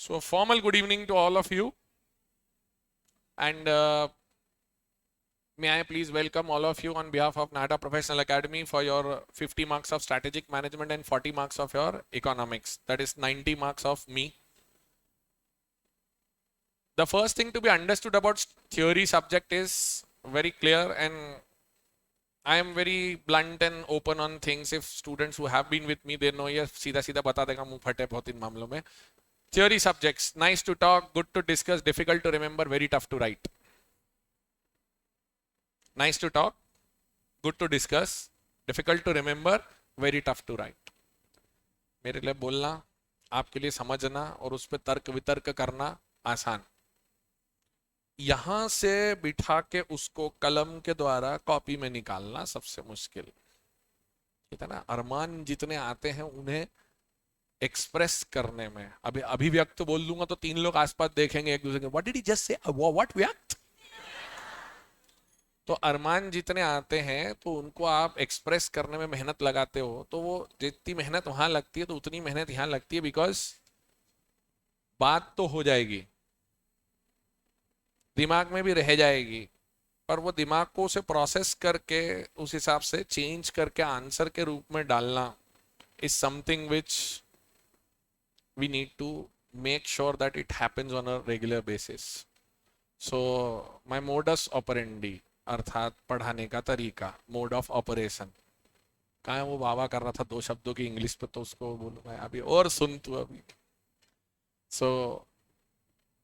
So, formal good evening to all of you, and may I please welcome all of you on behalf of NATA Professional Academy for your 50 marks of strategic management and 40 marks of your economics. That is 90 marks of me. The first thing to be understood about theory subject is very clear, and I am very blunt and open on things. If students who have been with me, they know ये सीधा सीधा बता देगा मुंह फटे बहुत इन मामलों में. Theory subjects, nice to talk, good to discuss, difficult to remember, very tough to write. Nice to talk, good to discuss, difficult to remember, very tough to write. मेरे लिए बोलना, आपके लिए समझना और उस पर तर्क वितर्क करना आसान. यहां से बिठा के उसको कलम के द्वारा कॉपी में निकालना सबसे मुश्किल. इतना अरमान जितने आते हैं उन्हें एक्सप्रेस करने में, अभी अभिव्यक्त बोल दूंगा तो 3 लोग आसपास देखेंगे एक दूसरे के, what did he just say, what व्यक्त. तो अरमान जितने आते हैं तो उनको आप एक्सप्रेस करने में मेहनत लगाते हो, तो वो जितनी मेहनत वहां लगती है तो उतनी मेहनत यहां लगती है, बिकॉज बात तो हो जाएगी, दिमाग में भी रह जाएगी, पर वो दिमाग को उसे प्रोसेस करके उस हिसाब से चेंज करके आंसर के रूप में डालना is something which we need to make sure that it happens on a regular basis. So my modus operandi अर्थात पढ़ाने का तरीका, मोड ऑफ ऑपरेशन. कहाँ है वो वावा कर रहा था 2 शब्दों की इंग्लिश पे, तो उसको बोलूंगा अभी और सुन तू अभी. सो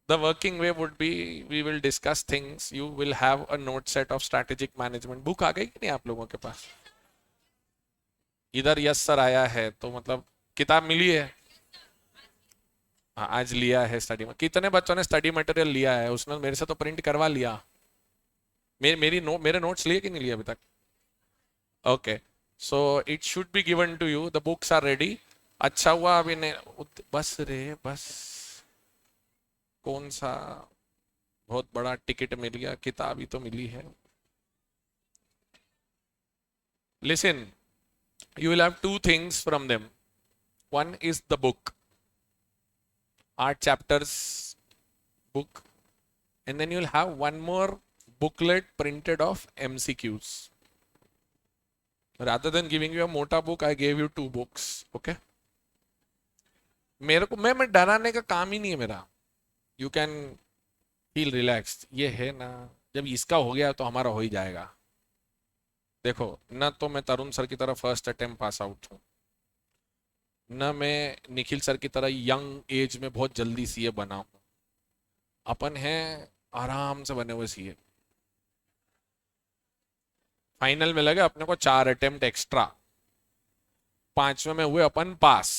the working way would be, we will discuss things, you will have a note set of strategic management. Book आ गई कि नहीं आप लोगों के पास? इधर यस सर आया है, तो मतलब किताब मिली है. हाँ, आज लिया है स्टडी में. कितने बच्चों ने स्टडी मटेरियल लिया है? उसने मेरे से तो प्रिंट करवा लिया. मेरे नोट्स लिए कि नहीं लिए अभी तक? Okay, so it should be given to you, the books are ready. अच्छा हुआ अभी ने, बस रे बस, कौन सा बहुत बड़ा टिकट मिल गया, किताब ही तो मिली है. Listen, you will have 2 things from them. One is the book, 8 chapters book, and then you'll have one more booklet printed of MCQs. Rather than giving you a mota book, I gave you 2 books. Okay? मेरे को मैं डराने का काम ही नहीं है मेरा. You can feel relaxed. ये है ना, जब इसका हो गया तो हमारा हो ही जाएगा. देखो, न तो मैं तरुण सर की तरह फर्स्ट अटेम्प्ट पास आउट हूँ, न मैं निखिल सर की तरह यंग एज में बहुत जल्दी सीए बना हूँ. अपन है आराम से बने हुए सीए. फाइनल में लगे अपने को 4 अटेम्प्ट एक्स्ट्रा, 5वें में हुए अपन पास.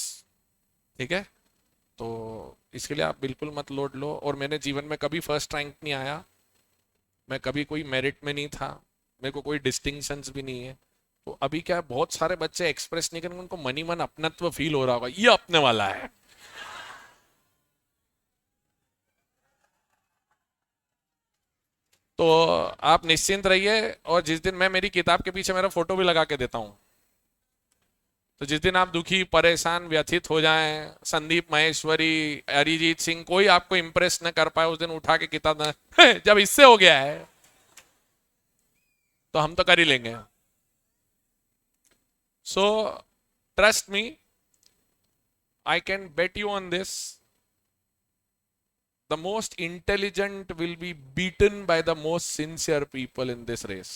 ठीक है, तो इसके लिए आप बिल्कुल मत लोड लो. और मैंने जीवन में कभी फर्स्ट रैंक नहीं आया, मैं कभी कोई मेरिट में नहीं था, मेरे को कोई डिस्टिंक्शंस भी नहीं है. तो अभी क्या, बहुत सारे बच्चे एक्सप्रेस नहीं करेंगे, उनको मनी मन अपनत्व फील हो रहा होगा, ये अपने वाला है. तो आप निश्चिंत रहिए, और जिस दिन मैं मेरी किताब के पीछे मेरा फोटो भी लगा के देता हूं, तो जिस दिन आप दुखी, परेशान, व्यथित हो जाएं, संदीप माहेश्वरी, अरिजीत सिंह, कोई आपको इंप्रेस न कर पाए, उस दिन उठा के किताब जब इससे हो गया है तो हम तो कर ही लेंगे. So trust me, I can bet you on this, the most intelligent will be beaten by the most sincere people in this race.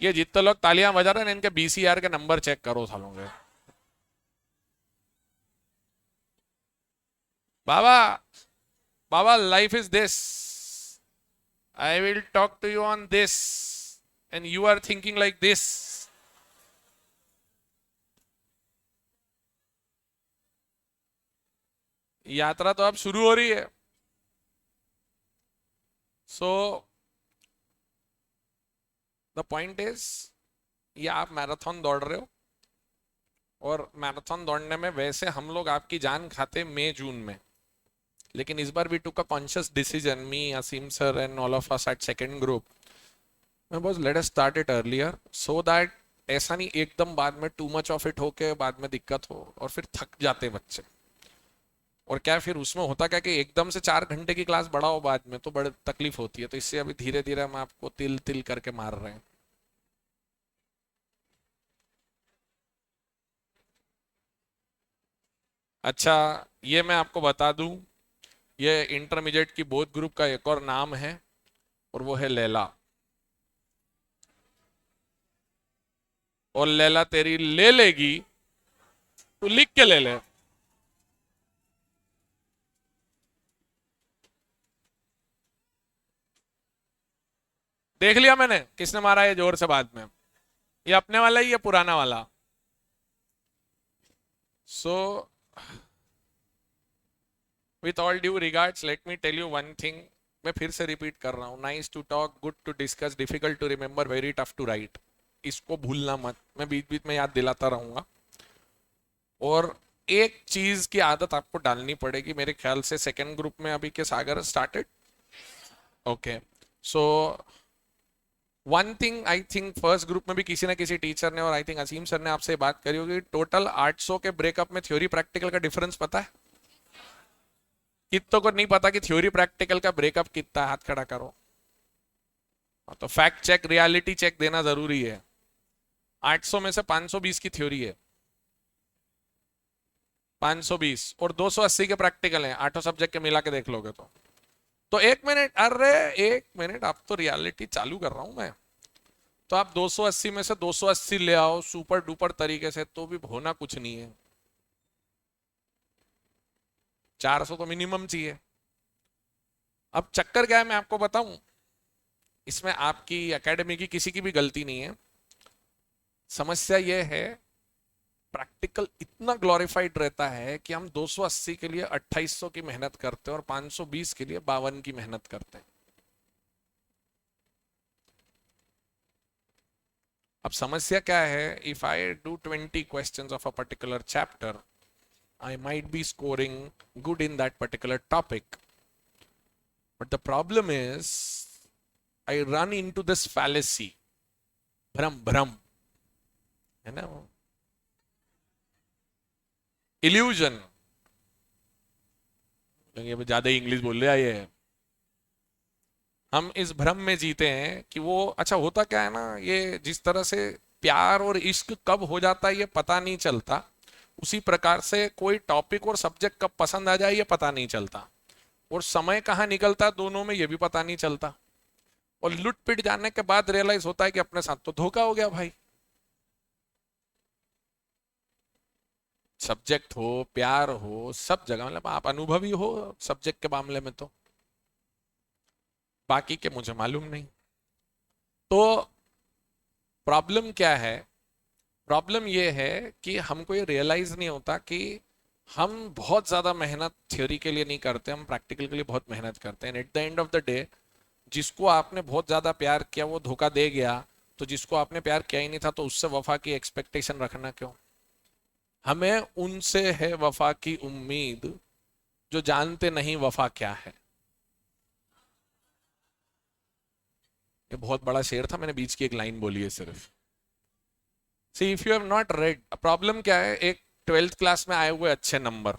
ये जितने लोग तालियां बजा रहे हैं, इनके बीसीआर के नंबर चेक करो सालों के. बाबा, बाबा, life is this, I will talk to you on this, and you are thinking like this. यात्रा तो अब शुरू हो रही है. सो द पॉइंट इज, ये आप मैराथन दौड़ रहे हो, और मैराथन दौड़ने में वैसे हम लोग आपकी जान खाते मई जून में, लेकिन इस बार we took a conscious decision, me, Aseem sir and all of us at second group. मैं बस let us start it earlier, so that ऐसा नहीं एकदम बाद में टू मच ऑफ इट होके बाद में दिक्कत हो और फिर थक जाते बच्चे। और क्या फिर उसमें होता क्या कि एकदम से 4 घंटे की क्लास बढ़ाओ बाद में तो बड़ी तकलीफ होती है, तो इससे अभी धीरे धीरे हम आपको तिल तिल करके मार रहे हैं। अच्छा, ये मैं आपको बता दूं, ये इंटरमीडिएट की बोध ग्रुप का एक और नाम है और वो है लैला। और लैला तेरी ले लेगी, तू लिख के ले ले। देख लिया मैंने किसने मारा है जोर से बाद में, ये अपने वाला ही है पुराना वाला। So with all due regards let me tell you one thing. मैं फिर से रिपीट कर रहा हूं, nice to talk, good to discuss, difficult to remember, very tough to write. इसको भूलना मत, मैं बीच बीच में याद दिलाता रहूंगा। और एक चीज की आदत आपको डालनी पड़ेगी मेरे ख्याल से, सेकेंड ग्रुप में अभी के Sagar started. Okay, so one thing I think first group में भी किसी ना किसी टीचर ने और आई थिंक असीम सर ने आपसे बात करी होगी, टोटल 800 के ब्रेकअप में थ्योरी प्रैक्टिकल का डिफरेंस पता है? कितनों को नहीं पता कि थ्योरी प्रैक्टिकल का ब्रेकअप कितना है? हाथ खड़ा करो। तो फैक्ट चेक, रियलिटी चेक देना जरूरी है। 800 में से 520 की थ्योरी है, 520 और 280 के प्रैक्टिकल हैं, आठों सब्जेक्ट के मिला के देख लोगे तो 1 मिनट, अरे 1 मिनट, आप तो रियलिटी चालू कर रहा हूं मैं। तो आप 280 में से 280 ले आओ सुपर डुपर तरीके से तो भी होना कुछ नहीं है, 400 तो मिनिमम चाहिए। अब चक्कर क्या है मैं आपको बताऊं, इसमें आपकी एकेडमी की किसी की भी गलती नहीं है। समस्या यह है प्रैक्टिकल इतना ग्लोरिफाइड रहता है कि हम 280 के लिए 2800 की मेहनत करते हैं और 520 के लिए 52 की मेहनत करते हैं। अब समस्या क्या है, if I do 20 questions of a particular chapter, I might be scoring good in that particular topic. But the problem is, I run into this fallacy, भ्रम भ्रम, है ना, इल्यूजन। ये ज्यादा ही इंग्लिश बोल रहे हैं, हम इस भ्रम में जीते हैं कि वो अच्छा होता क्या है ना, ये जिस तरह से प्यार और इश्क कब हो जाता है ये पता नहीं चलता, उसी प्रकार से कोई टॉपिक और सब्जेक्ट कब पसंद आ जाए ये पता नहीं चलता, और समय कहाँ निकलता है दोनों में ये भी पता नहीं चलता। और लुट पिट जाने के बाद रियलाइज होता है कि अपने साथ तो धोखा हो गया भाई। सब्जेक्ट हो, प्यार हो, सब जगह, मतलब आप अनुभवी हो सब्जेक्ट के मामले में तो, बाकी के मुझे मालूम नहीं। तो प्रॉब्लम क्या है, प्रॉब्लम ये है कि हमको ये रियलाइज नहीं होता कि हम बहुत ज्यादा मेहनत थ्योरी के लिए नहीं करते, हम प्रैक्टिकल के लिए बहुत मेहनत करते हैं। At the end of the day जिसको आपने बहुत ज्यादा प्यार किया वो धोखा दे गया, तो जिसको आपने प्यार किया ही नहीं था तो उससे वफा की एक्सपेक्टेशन रखना क्यों? हमें उनसे है वफा की उम्मीद जो जानते नहीं वफा क्या है। ये बहुत बड़ा शेर था, मैंने बीच की एक लाइन बोली है सिर्फ। सी if you have not red, problem क्या है, एक 12th क्लास में आए हुए अच्छे नंबर,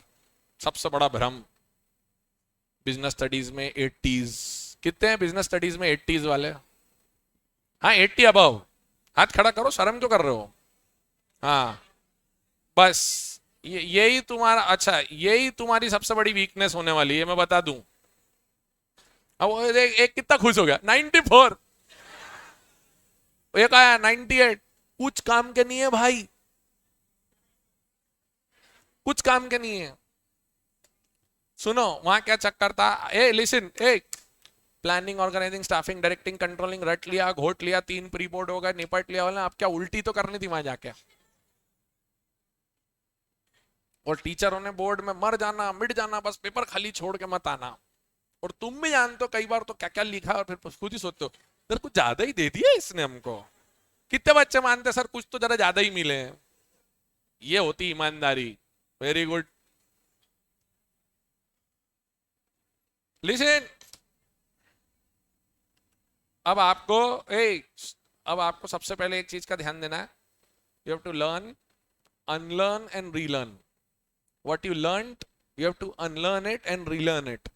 सबसे बड़ा भ्रम। बिजनेस स्टडीज में 80s, कितने हैं बिजनेस स्टडीज में 80s वाले? हाँ 80 अबव, हाथ खड़ा करो, शर्म क्यों कर रहे हो? हाँ बस, यही तुम्हारा, अच्छा यही तुम्हारी सबसे बड़ी वीकनेस होने वाली है, मैं बता दूं। अब एक कितना खुश हो गया, 94, एक आया 98, कुछ काम के नहीं है भाई, कुछ काम के नहीं है। सुनो वहां क्या चक्कर था, ए लिसन, ए planning, organising, staffing, directing, controlling, रट लिया, घोट लिया, 3 प्री बोर्ड हो गए, निपट लिया वाला, आप क्या उल्टी तो करनी थी वहां जाके। और टीचरों ने बोर्ड में मर जाना मिट जाना, बस पेपर खाली छोड़ के मत आना। और तुम भी जानते हो कई बार तो क्या क्या लिखा और फिर खुद ही सोचते हो सर कुछ ज्यादा ही दे दिया इसने हमको। कितने बच्चे मानते सर कुछ तो जरा ज्यादा ही मिले हैं, ये होती ईमानदारी। Very good, listen. अब आपको ए अब आपको सबसे पहले एक चीज का ध्यान देना है, You have to learn, unlearn and relearn. What you learned, you have to unlearn it and relearn it.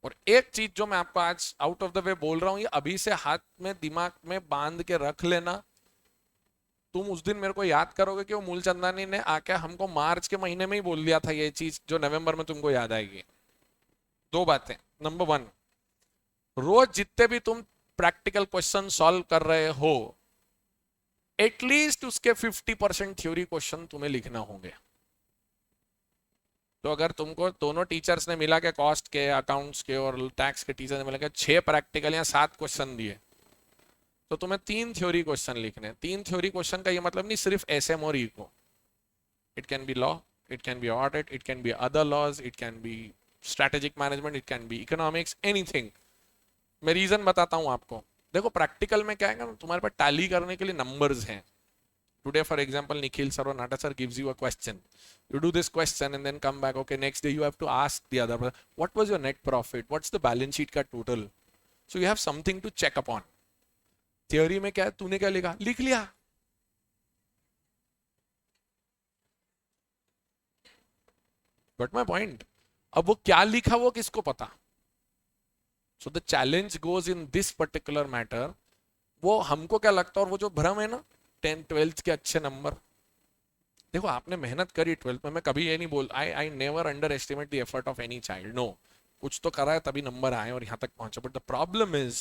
और एक चीज जो मैं आपको आज आउट ऑफ द वे बोल रहा हूं, ये अभी से हाथ में दिमाग में बांध के रख लेना। तुम उस दिन मेरे को याद करोगे कि वो मूलचंदानी ने आके हमको मार्च के महीने में ही बोल दिया था ये चीज, जो नवंबर में तुमको याद आएगी। दो बातें। नंबर वन, रोज जितने भी तुम प्रैक्टिकल क्वेश्चन सॉल्व कर रहे हो, एटलीस्ट उसके 50% थ्योरी क्वेश्चन तुम्हें लिखना होंगे। तो अगर तुमको दोनों टीचर्स ने मिला के कॉस्ट के, अकाउंट्स के और टैक्स के टीचर ने मिला के 6 प्रैक्टिकल या 7 क्वेश्चन दिए, तो तुम्हें 3 थ्योरी क्वेश्चन लिखने। 3 थ्योरी क्वेश्चन का ये मतलब नहीं सिर्फ एसएम और eco. It can be law, it can be audit, it can be other laws, it can be strategic management, it can be economics, anything. मैं रीजन बताता हूं आपको। देखो प्रैक्टिकल में क्या है, तुम्हारे पास टैली करने के लिए नंबर्स हैं। Today, for example, Nikhil sir or Nata sir gives you a question. You do this question and then come back. Okay, next day you have to ask the other person, what was your net profit? What's the balance sheet का total? So you have something to check upon. Theory में क्या है, तूने क्या लिखा, लिख लिया। Got my point? अब वो क्या लिखा वो किसको पता? So the challenge goes in this particular matter. वो हमको क्या लगता है, और वो जो भ्रम है ना 10th 12th के अच्छे नंबर। देखो आपने मेहनत करी 12th में, मैं कभी ये नहीं बोल, I never underestimate the effort of any child. No, कुछ तो करा है तभी नंबर आए और यहाँ तक पहुंचे। बट द प्रॉब्लम इज,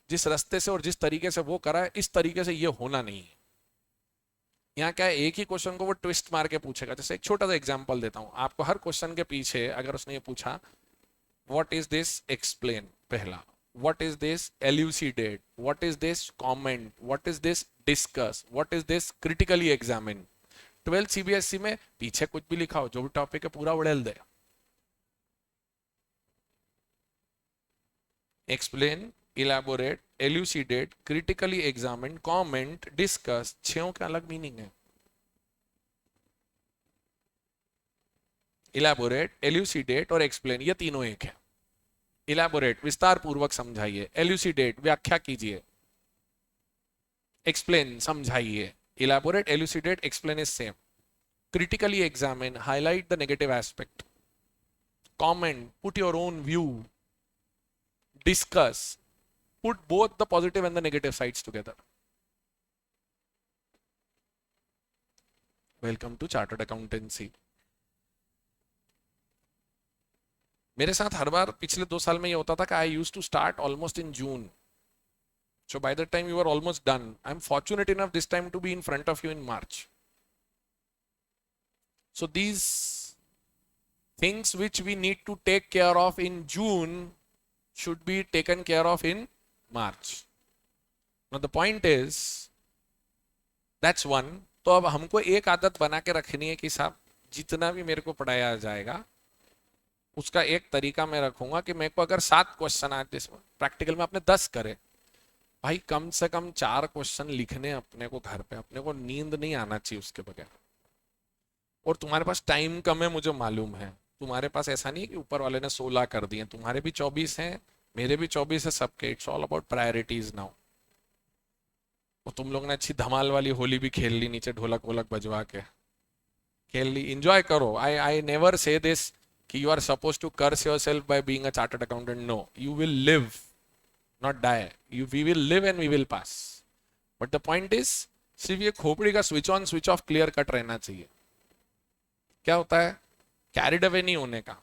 जिस रास्ते से और जिस तरीके से वो करा है, इस तरीके से ये होना नहीं है। यहाँ क्या है, एक ही क्वेश्चन को वो ट्विस्ट मार के पूछेगा। जैसे एक छोटा सा एग्जाम्पल देता हूँ आपको। हर क्वेश्चन के पीछे अगर उसने ये पूछा, व्हाट इज दिस, एक्सप्लेन पहला। What is this, elucidate? What is this, comment? What is this, discuss? What is this, critically examine? 12 CBSE में पीछे कुछ भी लिखा हो, जो भी टॉपिक है पूरा उड़ेल दे। Explain, elaborate, elucidate, critically examine, comment, discuss, 6 का अलग मीनिंग है। Elaborate, elucidate और explain, ये तीनों एक है। इलेबोरेट, विस्तार पूर्वक समझाइए। एल्यूसिडेट, व्याख्या कीजिए। एक्सप्लेन, समझाइए। Elaborate, elucidate, explain is same. Critically examine, highlight the negative aspect. Comment, put your own view. Discuss, put both the positive and the negative sides together. Welcome to chartered accountancy. मेरे साथ हर बार पिछले 2 साल में ये होता था कि I used to start almost in June, so by the time you are almost done, I am fortunate enough this time to be in front of you in March. So these things which we need to take care of in June should be taken care of in March. Now the point is, that's one. तो अब हमको एक आदत बना के रखनी है कि साहब जितना भी मेरे को पढ़ाया जाएगा उसका एक तरीका मैं रखूंगा कि मेरे को अगर 7 क्वेश्चन आज प्रैक्टिकल में आपने 10 करे, भाई कम से कम 4 क्वेश्चन लिखने अपने को घर पे, अपने को नींद नहीं आना चाहिए उसके बगैर. और तुम्हारे पास टाइम कम है, मुझे मालूम है. तुम्हारे पास ऐसा नहीं है कि ऊपर वाले ने 16 कर दिए, तुम्हारे भी 24 हैं, मेरे भी 24 है, सबके. It's all about priorities now. और तुम लोग ने अच्छी धमाल वाली होली भी खेल ली, नीचे ढोलक वोलक बजवा के खेल ली, एंजॉय करो. आई नेवर से दिस कि you are suppose to curse yourself by being a chartered accountant. No, you will live, not die. We will live and we will pass. But the point is, सिर्फ ये खोपड़ी का switch on switch off clear cut रहना चाहिए. क्या होता है, carried away नहीं होने का.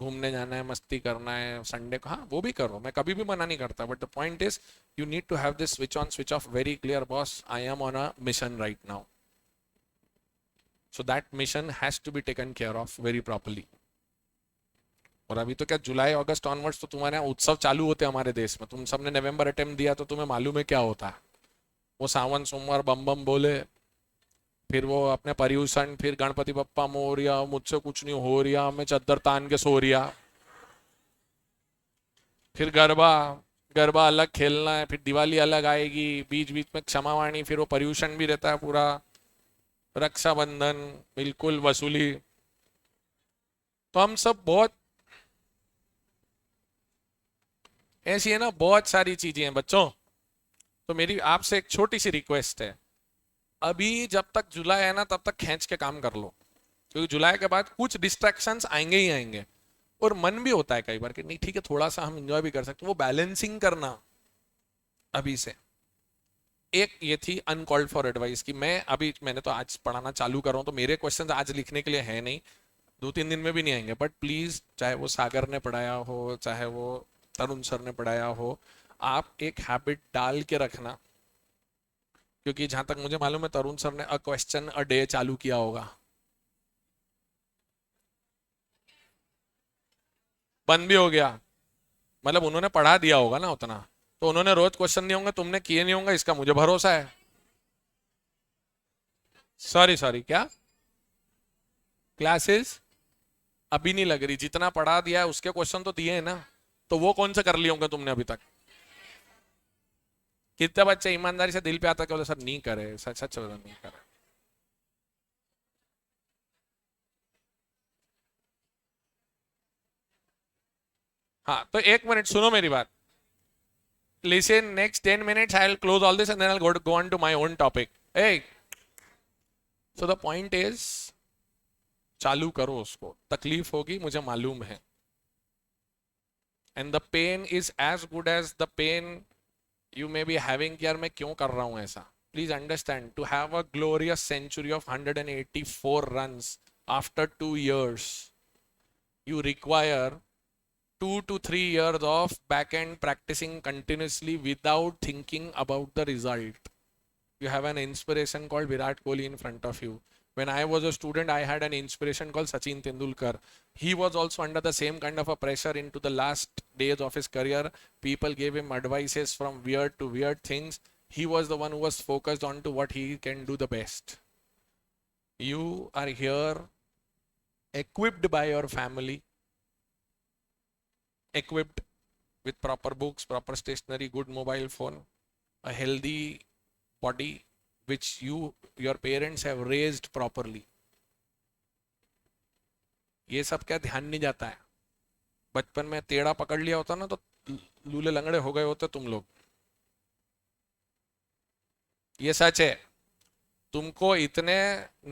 घूमने जाना है, मस्ती करना है संडे को, हाँ वो भी करो, मैं कभी भी मना नहीं करता. But the point is, you need to have this switch on switch off very clear. Boss, I am on a mission right now, so that mission has to be taken care of very properly. और अभी तो क्या, जुलाई अगस्त onwards तो तुम्हारे यहाँ उत्सव चालू होते हैं हमारे देश में. तुम सबने नवंबर अटेम्प्ट दिया तो तुम्हें मालूम है क्या होता है. वो सावन सोमवार बम बम बोले, फिर वो अपने पर्यूषण, फिर गणपति बप्पा मोरिया, मुझसे कुछ नहीं हो रिया, मैं चद्दर तान के सो रिया, फिर गरबा, गरबा अलग खेलना है, फिर दिवाली अलग आएगी, बीच बीच में क्षमावाणी, फिर वो पर्यूषण भी रहता है पूरा, रक्षाबंधन, बिल्कुल वसूली. तो हम सब बहुत ऐसी है ना, बहुत सारी चीजें हैं बच्चों. तो मेरी आपसे एक छोटी सी रिक्वेस्ट है, अभी जब तक जुलाई है ना तब तक खींच के काम कर लो, क्योंकि जुलाई के बाद कुछ डिस्ट्रैक्शंस आएंगे ही आएंगे। और मन भी होता है कई बार कि नहीं ठीक है थोड़ा सा हम एंजॉय भी कर सकते, वो बैलेंसिंग करना अभी से। एक ये थी अनकॉल्ड फॉर एडवाइस कि मैंने तो आज पढ़ाना चालू कर रहा हूं, तो मेरे क्वेश्चंस आज लिखने के लिए है नहीं, 2-3 दिन में भी नहीं आएंगे, बट प्लीज चाहे वो सागर ने पढ़ाया हो चाहे वो तरुण सर ने पढ़ाया हो, आप एक हैबिट डाल के रखना। क्योंकि जहां तक मुझे मालूम है तरुण सर ने अ क्वेश्चन अ डे चालू किया होगा, बंद भी हो गया, मतलब उन्होंने पढ़ा दिया होगा ना उतना, तो उन्होंने रोज क्वेश्चन नहीं होंगे, तुमने किए नहीं होंगे, इसका मुझे भरोसा है। सॉरी सॉरी, क्या क्लासेस अभी नहीं लग रही, जितना पढ़ा दिया है उसके क्वेश्चन तो दिए हैं ना, तो वो कौन से कर लिए होंगे तुमने अभी तक? कितने बच्चे ईमानदारी से दिल पे आता कि बोले सर नहीं करे, सच सच बता नहीं करे। हाँ तो एक मिनट सुनो मेरी बात, listen, next 10 minutes I'll close all this and then I'll go on to my own topic. Hey, so the point is, चालू करो उसको, तकलीफ होगी मुझे मालूम है, and the pain is as good as the pain you may be having कि यार मैं क्यों कर रहा हूं ऐसा। Please understand, to have a glorious century of 184 runs after 2 years, you require 2 to 3 years of back end practicing continuously without thinking about the result. You have an inspiration called Virat Kohli in front of you. When I was a student, I had an inspiration called Sachin Tendulkar. He was also under the same kind of a pressure into the last days of his career. People gave him advices from weird to weird things. He was the one who was focused on to what he can do the best. You are here equipped by your family, equipped with proper books, proper stationery, good mobile phone, a healthy body which your parents have raised properly. ये सब क्या ध्यान नहीं जाता है, बचपन में टेढ़ा पकड़ लिया होता ना तो लूले लंगड़े हो गए होते तुम लोग, ये सच है। तुमको इतने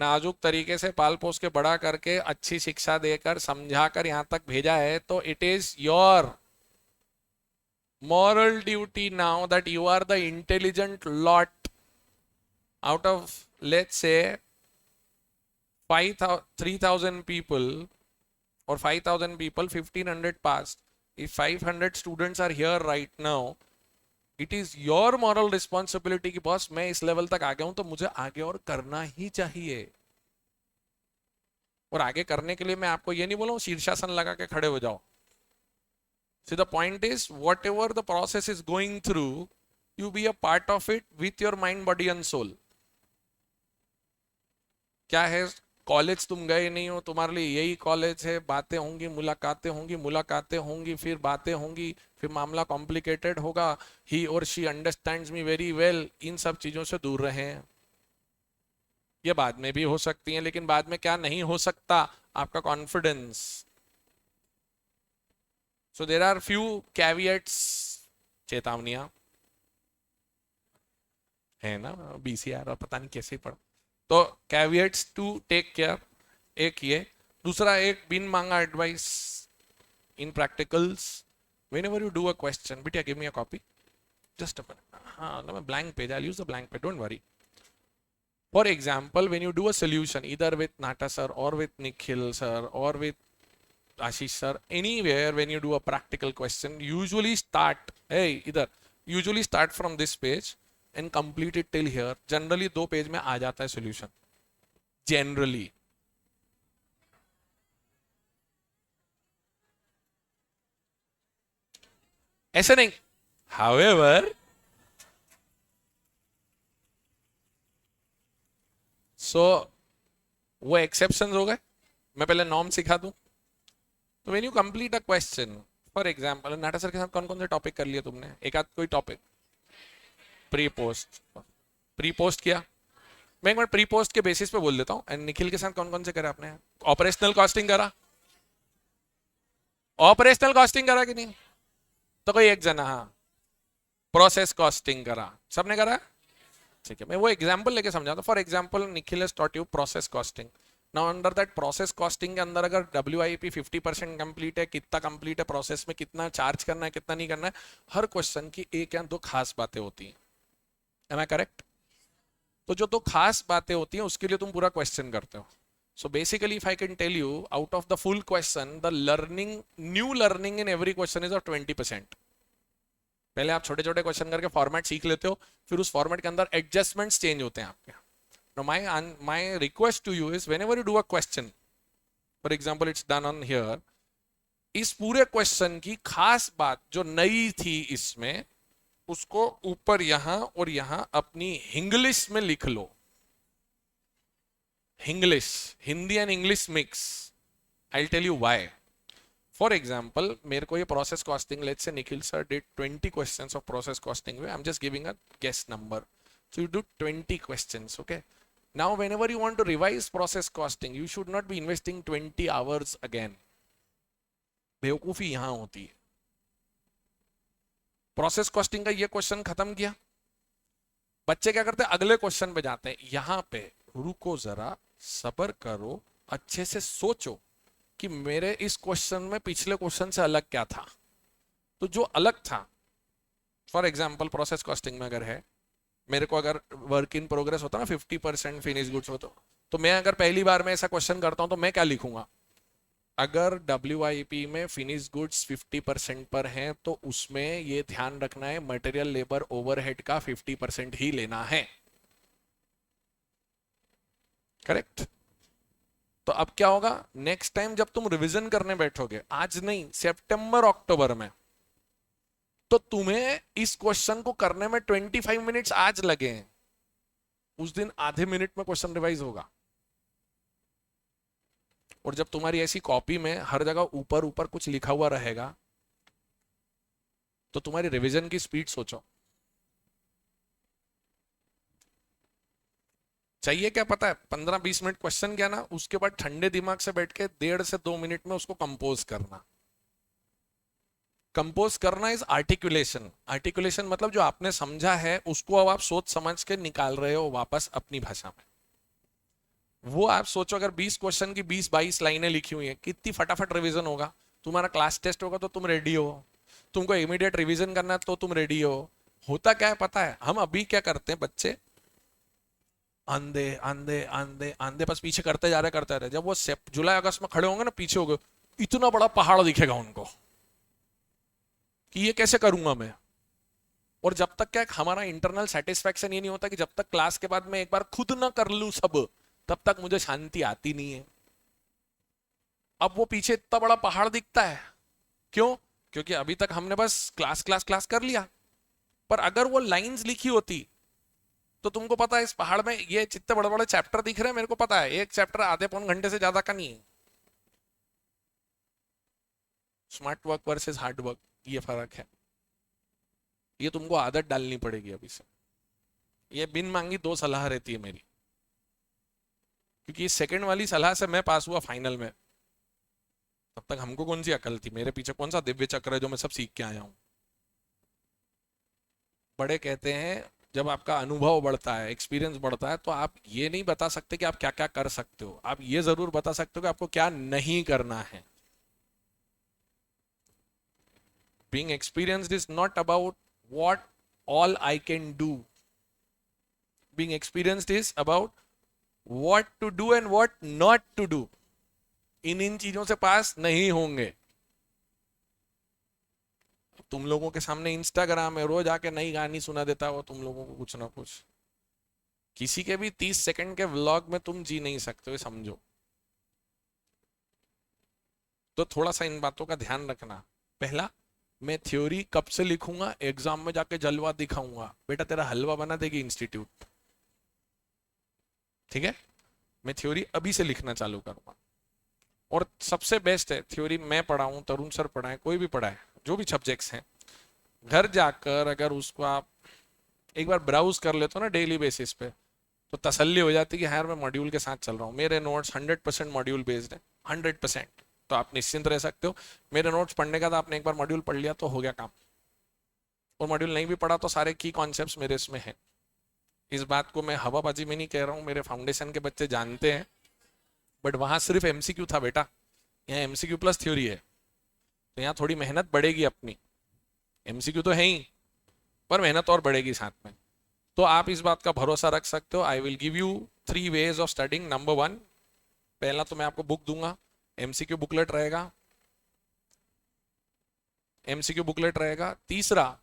नाजुक तरीके से पाल पोस के बड़ा करके अच्छी शिक्षा देकर समझाकर यहां तक भेजा है, तो it is your moral duty now that you are the intelligent lot out of, let's say, 3,000 people or 5,000 people, 1,500 passed. If 500 students are here right now, it is your moral responsibility कि boss मैं इस level तक आ गया हूं तो मुझे आगे और करना ही चाहिए। और आगे करने के लिए मैं आपको ये नहीं बोला हूं शीर्षासन लगा के खड़े हो जाओ। See, the point is, whatever the process is going through, you be a part of it with your mind, body and soul. क्या है, कॉलेज तुम गए नहीं हो, तुम्हारे लिए यही कॉलेज है, बातें होंगी, मुलाकातें होंगी, फिर बातें होंगी, फिर मामला कॉम्प्लिकेटेड होगा, ही और she understands me very well, इन सब चीजों से दूर रहें। ये बाद में भी हो सकती हैं, लेकिन बाद में क्या नहीं हो सकता, आपका confidence. So there are few caveats, चेतावनियां है ना, बीसीआर और पता नहीं कैसे पढ़, तो caveats to take care, एक ये। दूसरा, एक बिन मांगा advice in practicals, whenever you do a question, बेटा give me a copy, just a minute, हाँ ना, मैं blank page, I'll use the blank page, don't worry. For example, when you do a solution either with Nata sir or with Nikhil sir or with Ashish sir, anywhere when you do a practical question, usually start, usually start from this page and complete it till here. Generally 2 page में आ जाता है solution. Generally. ऐसे नहीं. However, so वो exceptions हो गए. मैं पहले norm सिखा दूं. तो when you complete a question, for example, नाटा सर के साथ कौन कौन से टॉपिक कर लिए तुमने? एक आध कोई टॉपिक प्री पोस्ट किया, मैं एक बार प्री पोस्ट के बेसिस पे बोल देता हूँ। एंड निखिल के साथ कौन कौन से करा आपने? ऑपरेशनल कॉस्टिंग करा, ऑपरेशनल कॉस्टिंग करा कि नहीं? तो कोई एक जना, हाँ, प्रोसेस कॉस्टिंग करा, सबने करा। ठीक है, मैं वो एग्जांपल लेके समझाता हूँ. For example Nikhil has taught you process costing. Now under that process costing के अंदर अगर WIP 50% कंप्लीट है, कितना कंप्लीट है प्रोसेस में, कितना चार्ज करना है, कितना नहीं करना है, हर क्वेश्चन की एक या दो खास बातें होती हैं. Am I correct? तो जो दो खास बातें होती हैं उसके लिए तुम पूरा क्वेश्चन करते हो. So basically, if I can tell you, out of the full question, the new learning in every question is of 20%. पहले आप छोटे छोटे क्वेश्चन करके फॉर्मेट सीख लेते हो, फिर उस फॉर्मेट के अंदर एडजस्टमेंट्स चेंज होते हैं आपके. Now my request to you is whenever you do a question, for example, it's done on here. इस पूरे क्वेश्चन की खास बात जो नई थी इसमें, उसको ऊपर यहां और यहां अपनी इंग्लिश में लिख लो. English, Hindi and English mix. I tell you why. For example, मेरे को ये process costing, let's say Nikhil sir did 20 questions of process costing में. I am just giving a guess number. So you do 20 questions. Okay, now whenever you want to revise process costing, you should not be investing 20 hours again. बेवकूफी यहां होती है. Process costing का ये question खत्म किया, बच्चे क्या करते हैं, अगले क्वेश्चन पे जाते हैं. यहां पे रुको जरा, सब्र करो, अच्छे से सोचो कि मेरे इस क्वेश्चन में पिछले क्वेश्चन से अलग क्या था. तो जो अलग था, फॉर एग्जांपल प्रोसेस कॉस्टिंग में अगर है, मेरे को अगर वर्क इन प्रोग्रेस होता ना 50% फिनिश गुड्स हो, तो मैं अगर पहली बार में ऐसा क्वेश्चन करता हूं तो मैं क्या लिखूंगा. अगर WIP में फिनिश गुड्स 50% पर हैं तो उसमें ये ध्यान रखना है मटेरियल लेबर ओवरहेड का 50% ही लेना है. करेक्ट? तो अब क्या होगा, नेक्स्ट टाइम जब तुम रिवीजन करने बैठोगे, आज नहीं सितंबर अक्टूबर में, तो तुम्हें इस क्वेश्चन को करने में 25 मिनट्स आज लगे हैं, उस दिन आधे मिनट में क्वेश्चन रिवाइज होगा. और जब तुम्हारी ऐसी कॉपी में हर जगह ऊपर ऊपर कुछ लिखा हुआ रहेगा, तो तुम्हारी रिवीजन की स्पीड सोचो. चाहिए क्या पता है, 15-20 मिनट क्वेश्चन क्या ना, उसके बाद ठंडे दिमाग से बैठ के 1.5 से 2 मिनट में उसको कंपोज करना. कंपोज करना इज आर्टिकुलेशन. आर्टिकुलेशन मतलब जो आपने समझा है उसको अब आप सोच समझ के निकाल रहे हो वापस अपनी भाषा में. वो आप सोचो, अगर 20 क्वेश्चन की 20-22 लाइनें लिखी हुई हैं, कितनी फटाफट रिवीजन होगा. तुम्हारा क्लास टेस्ट होगा तो तुम रेडी हो, तुमको इमीडिएट रिवीजन करना है तो तुम रेडी हो. होता क्या है पता है, हम अभी क्या करते हैं, बच्चे आंधे आंधे आंधे आंधे बस पीछे करते जा रहे करते रहे. जब वो जुलाई अगस्त में खड़े होंगे ना, पीछे हो गए, इतना बड़ा पहाड़ दिखेगा उनको कि ये कैसे करूंगा मैं. और जब तक क्या हमारा इंटरनल सेटिस्फेक्शन ये नहीं होता कि जब तक क्लास के बाद मैं एक बार खुद ना कर लूं सब, तब तक मुझे शांति आती नहीं है. अब वो पीछे इतना बड़ा पहाड़ दिखता है, क्यों? क्योंकि अभी तक हमने बस क्लास क्लास क्लास कर लिया. पर अगर वो लाइंस लिखी होती तो तुमको पता है इस पहाड़ में ये जितने बड़े बड़े चैप्टर दिख रहे हैं, मेरे को पता है एक चैप्टर आधे पौन घंटे से ज्यादा का नहीं है. Smart work versus hard work, ये फर्क है. ये तुमको आदत डालनी पड़ेगी अभी से. ये बिन मांगी 2 सलाह रहती है मेरी, क्योंकि सेकंड वाली सलाह से मैं पास हुआ फाइनल में. तब तक हमको कौन सी अकल थी, मेरे पीछे कौन सा दिव्य चक्र है जो मैं सब सीख के आया हूं. बड़े कहते हैं जब आपका अनुभव बढ़ता है, एक्सपीरियंस बढ़ता है, तो आप ये नहीं बता सकते कि आप क्या क्या कर सकते हो, आप ये जरूर बता सकते हो कि आपको क्या नहीं करना है. Being experienced is not about what all I can do. Being experienced is about what to do and what not to do. इन चीजों से पास नहीं होंगे. तुम लोगों के सामने इंस्टाग्राम है, रोज आके नई गानी सुना देता हो तुम लोगों को कुछ ना कुछ. किसी के भी 30 सेकंड के व्लॉग में तुम जी नहीं सकते हो, समझो. तो थोड़ा सा इन बातों का ध्यान रखना. पहला, मैं थ्योरी कब से लिखूंगा, एग्जाम में जाके जलवा दिखाऊंगा. बेटा तेरा हलवा बना देगी इंस्टीट्यूट. ठीक है, मैं थ्योरी अभी से लिखना चालू करूंगा. और सबसे बेस्ट है थ्योरी मैं पढ़ाऊं, तरुण सर पढ़ाए, कोई भी पढ़ाए, जो भी सब्जेक्ट्स हैं, घर जाकर अगर उसको आप एक बार ब्राउज कर लेते हो ना डेली बेसिस पे, तो तसल्ली हो जाती है कि यार मैं मॉड्यूल के साथ चल रहा हूँ. मेरे नोट्स 100% मॉड्यूल बेस्ड है, 100%. तो आप निश्चिंत रह सकते हो. मेरे नोट्स पढ़ने का था, आपने एक बार मॉड्यूल पढ़ लिया तो हो गया काम. और मॉड्यूल नहीं भी पढ़ा तो सारे की कॉन्सेप्ट्स मेरे इसमें हैं. इस बात को मैं हवाबाजी में नहीं कह रहा हूँ, मेरे फाउंडेशन के बच्चे जानते हैं, बट वहां सिर्फ एमसीक्यू था बेटा, यहाँ एमसीक्यू प्लस थ्योरी है, तो यहाँ थोड़ी मेहनत बढ़ेगी अपनी। एमसीक्यू तो है ही, पर मेहनत और बढ़ेगी साथ में। तो आप इस बात का भरोसा रख सकते हो। I will give you 3 ways of studying. Number 1, पहला तो मैं आपको बुक दूंगा, एमसीक्यू बुकलेट रहेगा, एमसीक्यू बुकलेट रहेगा। तीसरा,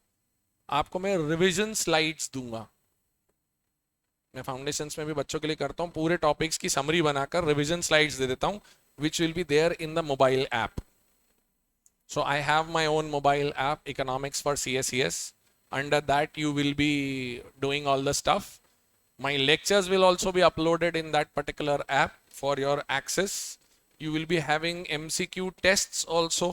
आपको मैं रिवीजन स्लाइड्स दूंगा। मैं फाउंडेशंस में भी बच्चों के लिए करता हूँ, पूरे टॉपिक्स की समरी बनाकर रिवीजन स्लाइड्स दे देता हूँ, which will be there in the mobile app. So I have my own mobile app, Economics for CSES. Under that, you will be doing all the stuff. My lectures will also be uploaded in that particular app for your access. You will be having MCQ tests also.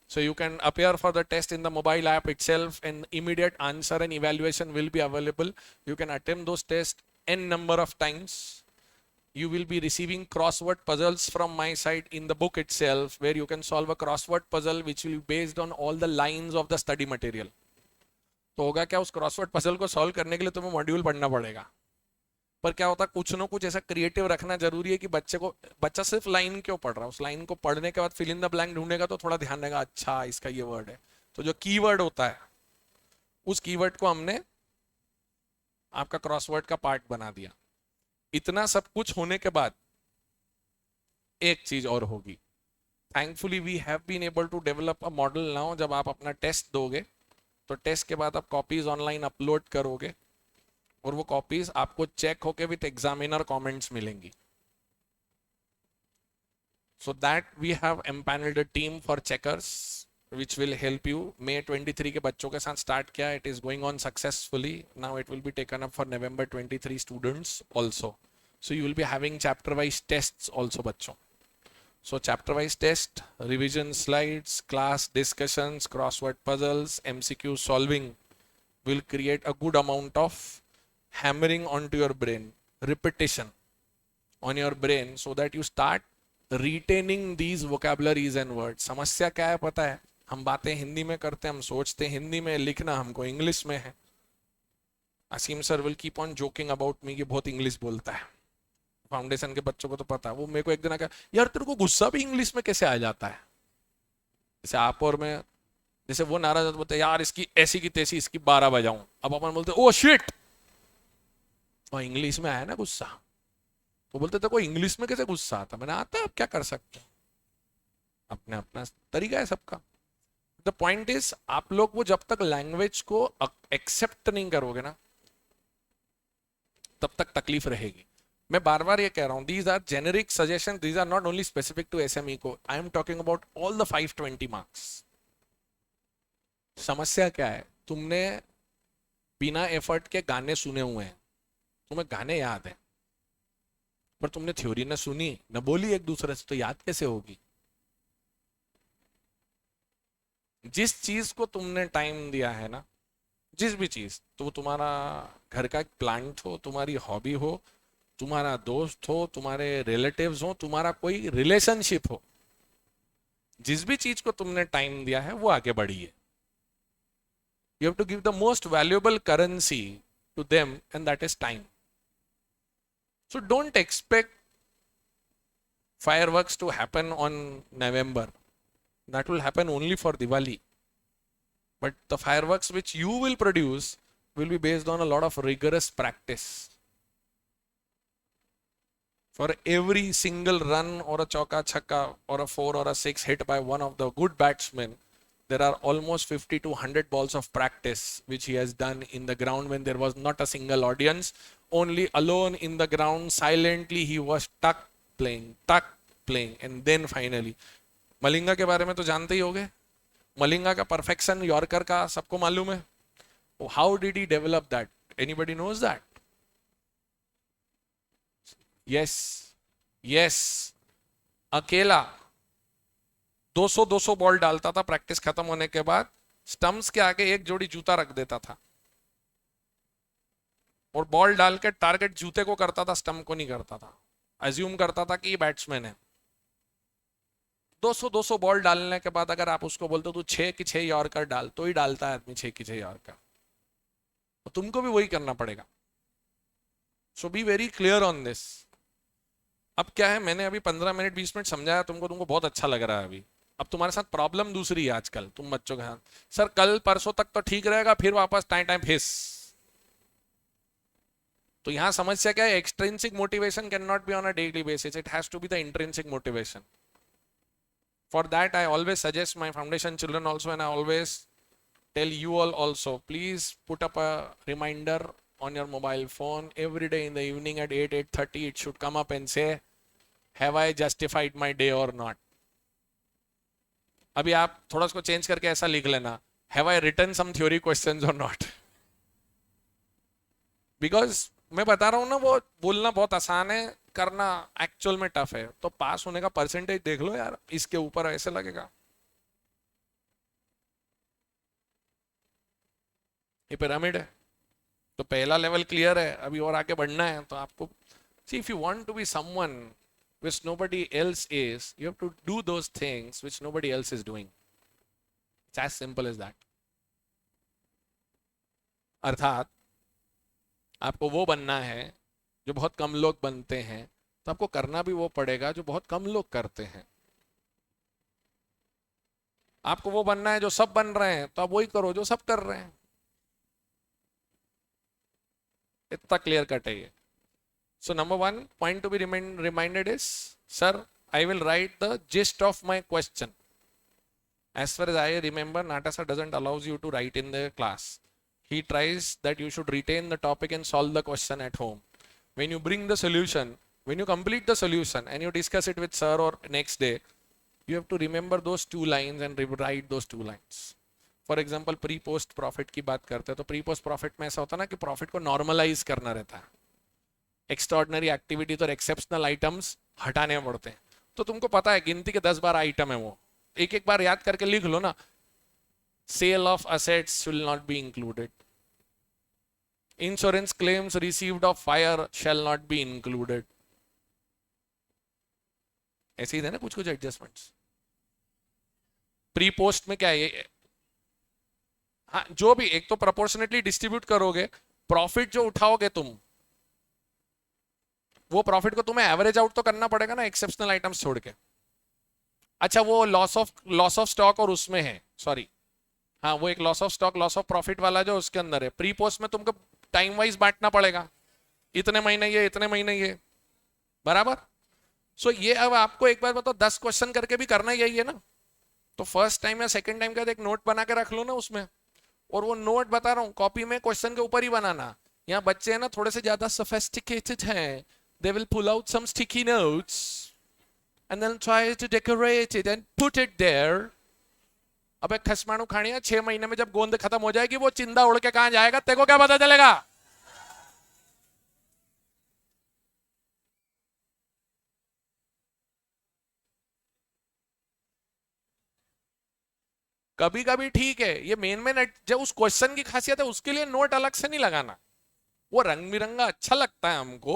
So you can appear for the test in the mobile app itself, and immediate answer and evaluation will be available. You can attempt those tests n number of times. You will be receiving crossword puzzles from my side in the book itself, where you can solve a crossword puzzle which will be based on all the lines of the study material. तो होगा क्या, उस crossword puzzle को solve करने के लिए तुम्हें module पढ़ना पड़ेगा, पर क्या होता है, कुछ ना कुछ ऐसा क्रिएटिव रखना जरूरी है कि बच्चा सिर्फ लाइन क्यों पढ़ रहा है, उस लाइन को पढ़ने के बाद फिल इन द ब्लैंक ढूंढेगा तो थोड़ा ध्यान देगा, अच्छा इसका ये वर्ड है। तो जो कीवर्ड होता है, उस कीवर्ड को हमने आपका क्रॉसवर्ड का पार्ट बना दिया। इतना सब कुछ होने के बाद एक चीज और होगी। Thankfully we have been able to develop a model now. जब आप अपना टेस्ट दोगे तो टेस्ट के बाद आप कॉपीज ऑनलाइन अपलोड करोगे, और वो कॉपीज आपको चेक होके विद एग्जामिनर कमेंट्स मिलेंगी। So that we have empanelled a team for checkers which will help you. May 23 के बच्चों के साथ स्टार्ट किया, it is going on successfully. Now it will be taken up for November 23 students also. So you will be having chapter wise tests also बच्चों. So chapter wise test, revision slides, class discussions, crossword puzzles, MCQ solving will create a good amount of hammering onto your brain, repetition on your brain, so that you start retaining these vocabularies and words. समस्या क्या है पता है, हम बातें हिंदी में करते हैं, हम सोचते हिंदी में, लिखना हमको इंग्लिश में है। Aseem sir will keep on joking about me कि बहुत इंग्लिश बोलता है। फाउंडेशन के बच्चों को तो पता है। वो मेरे को एक दिन आकर, यार तेरे को गुस्सा भी इंग्लिश में कैसे आ जाता है? जैसे आप और मैं, जैसे वो नाराज बोलते यार इसकी ऐसी की तैसी इसकी 12 बजाऊं, अब अपन बोलते ओ शिट, और इंग्लिश में आया ना गुस्सा। तो बोलते थे कोई इंग्लिश में कैसे गुस्सा आता? मैंने आता है, अब क्या कर सकते हैं, अपने अपना तरीका है सबका। द पॉइंट इज, आप लोग वो जब तक लैंग्वेज को एक्सेप्ट नहीं करोगे ना, तब तक तकलीफ रहेगी। मैं बार बार ये कह रहा हूं, these are generic suggestion, these are not only specific to SME को, I am talking about all the 520 marks. समस्या क्या है, तुमने बिना एफर्ट के गाने सुने हुए हैं, तुम्हें गाने याद है, पर तुमने थ्योरी न सुनी न बोली एक दूसरे से, तो याद कैसे होगी? जिस चीज को तुमने टाइम दिया है ना, जिस भी चीज, तो वो तुम्हारा घर का एक प्लांट हो, तुम्हारी हॉबी हो, तुम्हारा दोस्त हो, तुम्हारे रिलेटिव्स हो, तुम्हारा कोई रिलेशनशिप हो, जिस भी चीज को तुमने टाइम दिया है वो आगे बढ़ी है। You have to give the most valuable currency to them, and that is time. So don't expect fireworks to happen on November. That will happen only for Diwali. But the fireworks which you will produce will be based on a lot of rigorous practice. For every single run or a chauka chakka or a 4 or a 6 hit by one of the good batsmen, there are almost 50 to 100 balls of practice which he has done in the ground when there was not a single audience. Only alone in the ground, silently he was tuck playing, and then finally, Malinga के बारे में तो जानते ही होंगे, मलिंगा का perfection yorker का सबको मालूम है। How did he develop that? Anybody knows that? Yes, अकेला 200 बॉल डालता था, प्रैक्टिस खत्म होने के बाद स्टंप्स के आगे एक जोड़ी जूता रख देता था, और बॉल डाल के टारगेट जूते को करता था, स्टंप को नहीं करता था। अज्यूम करता था कि ये बैट्समैन है। 200 बॉल डालने के बाद अगर आप उसको बोलते हो तू 6 की 6 यॉर्कर डाल, तो ही डालता है आदमी 6 की 6 यॉर्कर। तो तुमको भी वही करना पड़ेगा। So be very clear on this. अब क्या है, मैंने अभी 15 मिनट 20 मिनट समझाया तुमको, तुमको बहुत अच्छा लग रहा है अभी. अब तुम्हारे साथ प्रॉब्लम दूसरी है आजकल तुम बच्चों के साथ. सर कल परसों तक तो ठीक रहेगा, फिर वापस टाइम टाइम फेस. तो यहां समस्या क्या है, extrinsic motivation can not be on a daily basis, it has to be the intrinsic motivation. For that I always suggest my foundation children also, and I always tell you all also, please put up a reminder on your mobile phone every day in the evening at 8:30 it should come up and say, have I justified my day or not. अभी आप थोड़ा उसको change करके ऐसा लिख लेना, have I written some theory questions or not. Because मैं बता रहा हूं ना, वो बोलना बहुत आसान है, करना एक्चुअल में टफ है. तो पास होने का परसेंटेज देख लो यार, इसके ऊपर ऐसे लगेगा. ये पिरामिड है. तो पहला लेवल क्लियर है, अभी और आगे बढ़ना है तो आपको. See if you want to be someone which nobody else is, you have to do those things which nobody else is doing. It's as simple as that. अर्थात आपको वो बनना है जो बहुत कम लोग बनते हैं, तो आपको करना भी वो पड़ेगा जो बहुत कम लोग करते हैं. आपको वो बनना है जो सब बन रहे हैं, तो आप वही करो जो सब कर रहे हैं. इतना क्लियर कट है ये. So number one point to be reminded is, sir, I will write the gist of my question. As far as I remember, Natasha doesn't allows you to write in the class. He tries that you should retain the topic and solve the question at home. When you bring the solution, when you complete the solution and you discuss it with sir or next day, you have to remember those 2 lines and rewrite those 2 lines. For example, pre-post profit की बात करते हैं, तो pre-post profit में ऐसा होता है ना कि प्रॉफिट को नॉर्मलाइज करना रहता है. एक्स्ट्रॉर्डनरी एक्टिविटीज और एक्सेप्शनल आइटम्स हटाने पड़ते हैं. तो तुमको पता है गिनती के 10-12 आइटम है, वो एक एक बार याद करके लिख लो ना. Sale of assets will not be included. Insurance claims received of fire shall not be included. ऐसे ही थे ना कुछ कुछ एडजस्टमेंट्स. प्री पोस्ट में क्या है, हाँ जो भी, एक तो प्रोपोर्शनेटली डिस्ट्रीब्यूट करोगे. प्रॉफिट जो उठाओगे तुम, वो प्रॉफिट को तुम्हें एवरेज आउट तो करना पड़ेगा ना, एक्सेप्शनल आइटम्स छोड़ के. अच्छा वो लॉस ऑफ स्टॉक और उसमें है, सॉरी, हाँ वो एक loss of stock loss of profit वाला जो उसके अंदर है. प्री पोस्ट में तुमको टाइम वाइज बांटना पड़ेगा, इतने महीने ये इतने महीने ये, बराबर. सो ये अब आपको एक बार बताओ, 10 क्वेश्चन करके भी करना यही है ना. तो फर्स्ट टाइम या सेकंड टाइम का एक नोट बना के रख लो ना उसमें. और वो नोट बता रहा हूँ कॉपी में क्वेश्चन के ऊपर ही बनाना. यहाँ बच्चे हैं ना थोड़े से ज्यादा सोफिस्टिकेटेड हैं, they will pull out some sticky notes and then try to decorate it and put it there. अबे खसमाणु खानिया, 6 महीने में जब गोंद खत्म हो जाएगी वो चिंदा उड़ के कहां जाएगा, तेरे को क्या पता चलेगा. कभी कभी ठीक है, ये मेन जब उस क्वेश्चन की खासियत है उसके लिए नोट अलग से नहीं लगाना. वो रंग बिरंगा अच्छा लगता है हमको.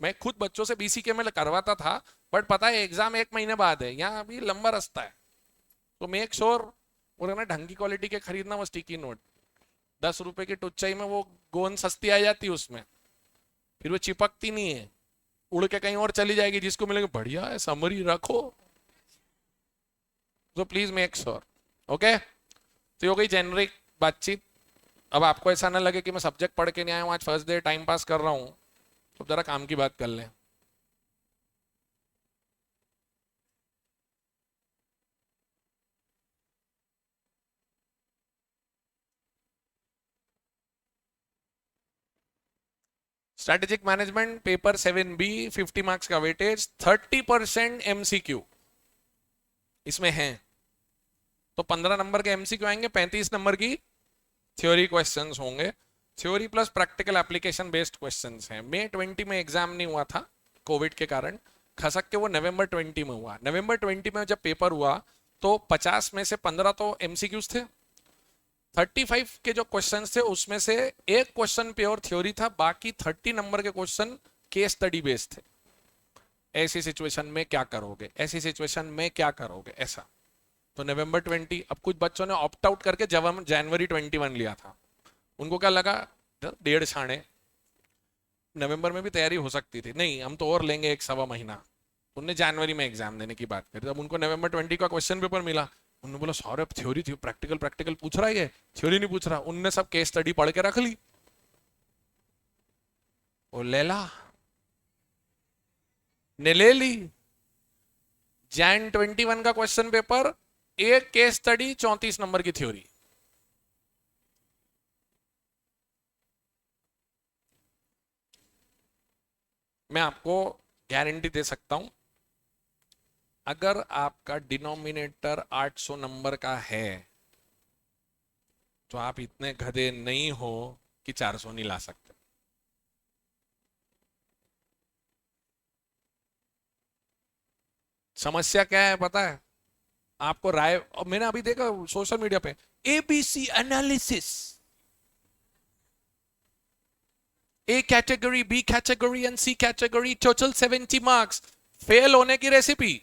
मैं खुद बच्चों से BCK में करवाता था, बट पता है एग्जाम 1 महीने बाद है, यहाँ अभी लंबा रास्ता है. तो मेक श्योर उन्होंने ढंग की क्वालिटी के खरीदना वो स्टिकी नोट. 10 रुपए की टुच्चाई में वो गोंद सस्ती आ जाती है उसमें, फिर वो चिपकती नहीं है, उड़ के कहीं और चली जाएगी, जिसको मिलेगा बढ़िया है समरी रखो. तो प्लीज मेक श्योर. ओके, तो ये हो गई जेनरिक बातचीत. अब आपको ऐसा ना लगे कि मैं सब्जेक्ट पढ़ के नहीं आया हूँ, आज फर्स्ट डे टाइम पास कर रहा हूँ. तो जरा काम की बात कर लें. Strategic management paper 7B, 50 marks का वेटेज, 30% MCQ इसमें है. तो 15 नंबर के MCQ आएंगे, 35 नंबर की थ्योरी क्वेश्चंस होंगे. Theory plus practical application based questions हैं. मई 20 में एग्जाम नहीं हुआ था कोविड के कारण, खसक के वो नवंबर 20 में हुआ. नवंबर 20 में जब पेपर हुआ तो 50 में से 15 तो MCQs थे. 35 के जो क्वेश्चंस थे उसमें से एक क्वेश्चन प्योर थ्योरी था, बाकी 30 नंबर के क्वेश्चन केस स्टडी बेस्ड थे. ऐसी सिचुएशन में क्या करोगे, ऐसी सिचुएशन में क्या करोगे, ऐसा. तो नवंबर 20. अब कुछ बच्चों ने ऑप्ट आउट करके जनवरी 21 लिया था. उनको क्या लगा, 1.5 छाने. नवंबर में भी तैयारी हो सकती थी, नहीं हम तो और लेंगे एक सवा महीना। उनने जनवरी में एग्जाम देने की बात करी, तब उनको नवंबर 20 का क्वेश्चन पेपर मिला। उन्होंने बोला सौरभ थ्योरी थी, प्रैक्टिकल प्रैक्टिकल पूछ रहा है, थ्योरी नहीं पूछ रहा। उनने सब केस स्टडी पढ़ के रख ली, वो लेला ने ले ली। जैन 21 का क्वेश्चन पेपर, एक केस स्टडी 34 नंबर की थ्योरी। मैं आपको गारंटी दे सकता हूं, अगर आपका डिनोमिनेटर 800 नंबर का है तो आप इतने गधे नहीं हो कि 400 नहीं ला सकते। समस्या क्या है पता है आपको? राय, और मैंने अभी देखा सोशल मीडिया पे, ABC analysis, A category, B category and C category, total 70 marks, fail होने की रेसिपी।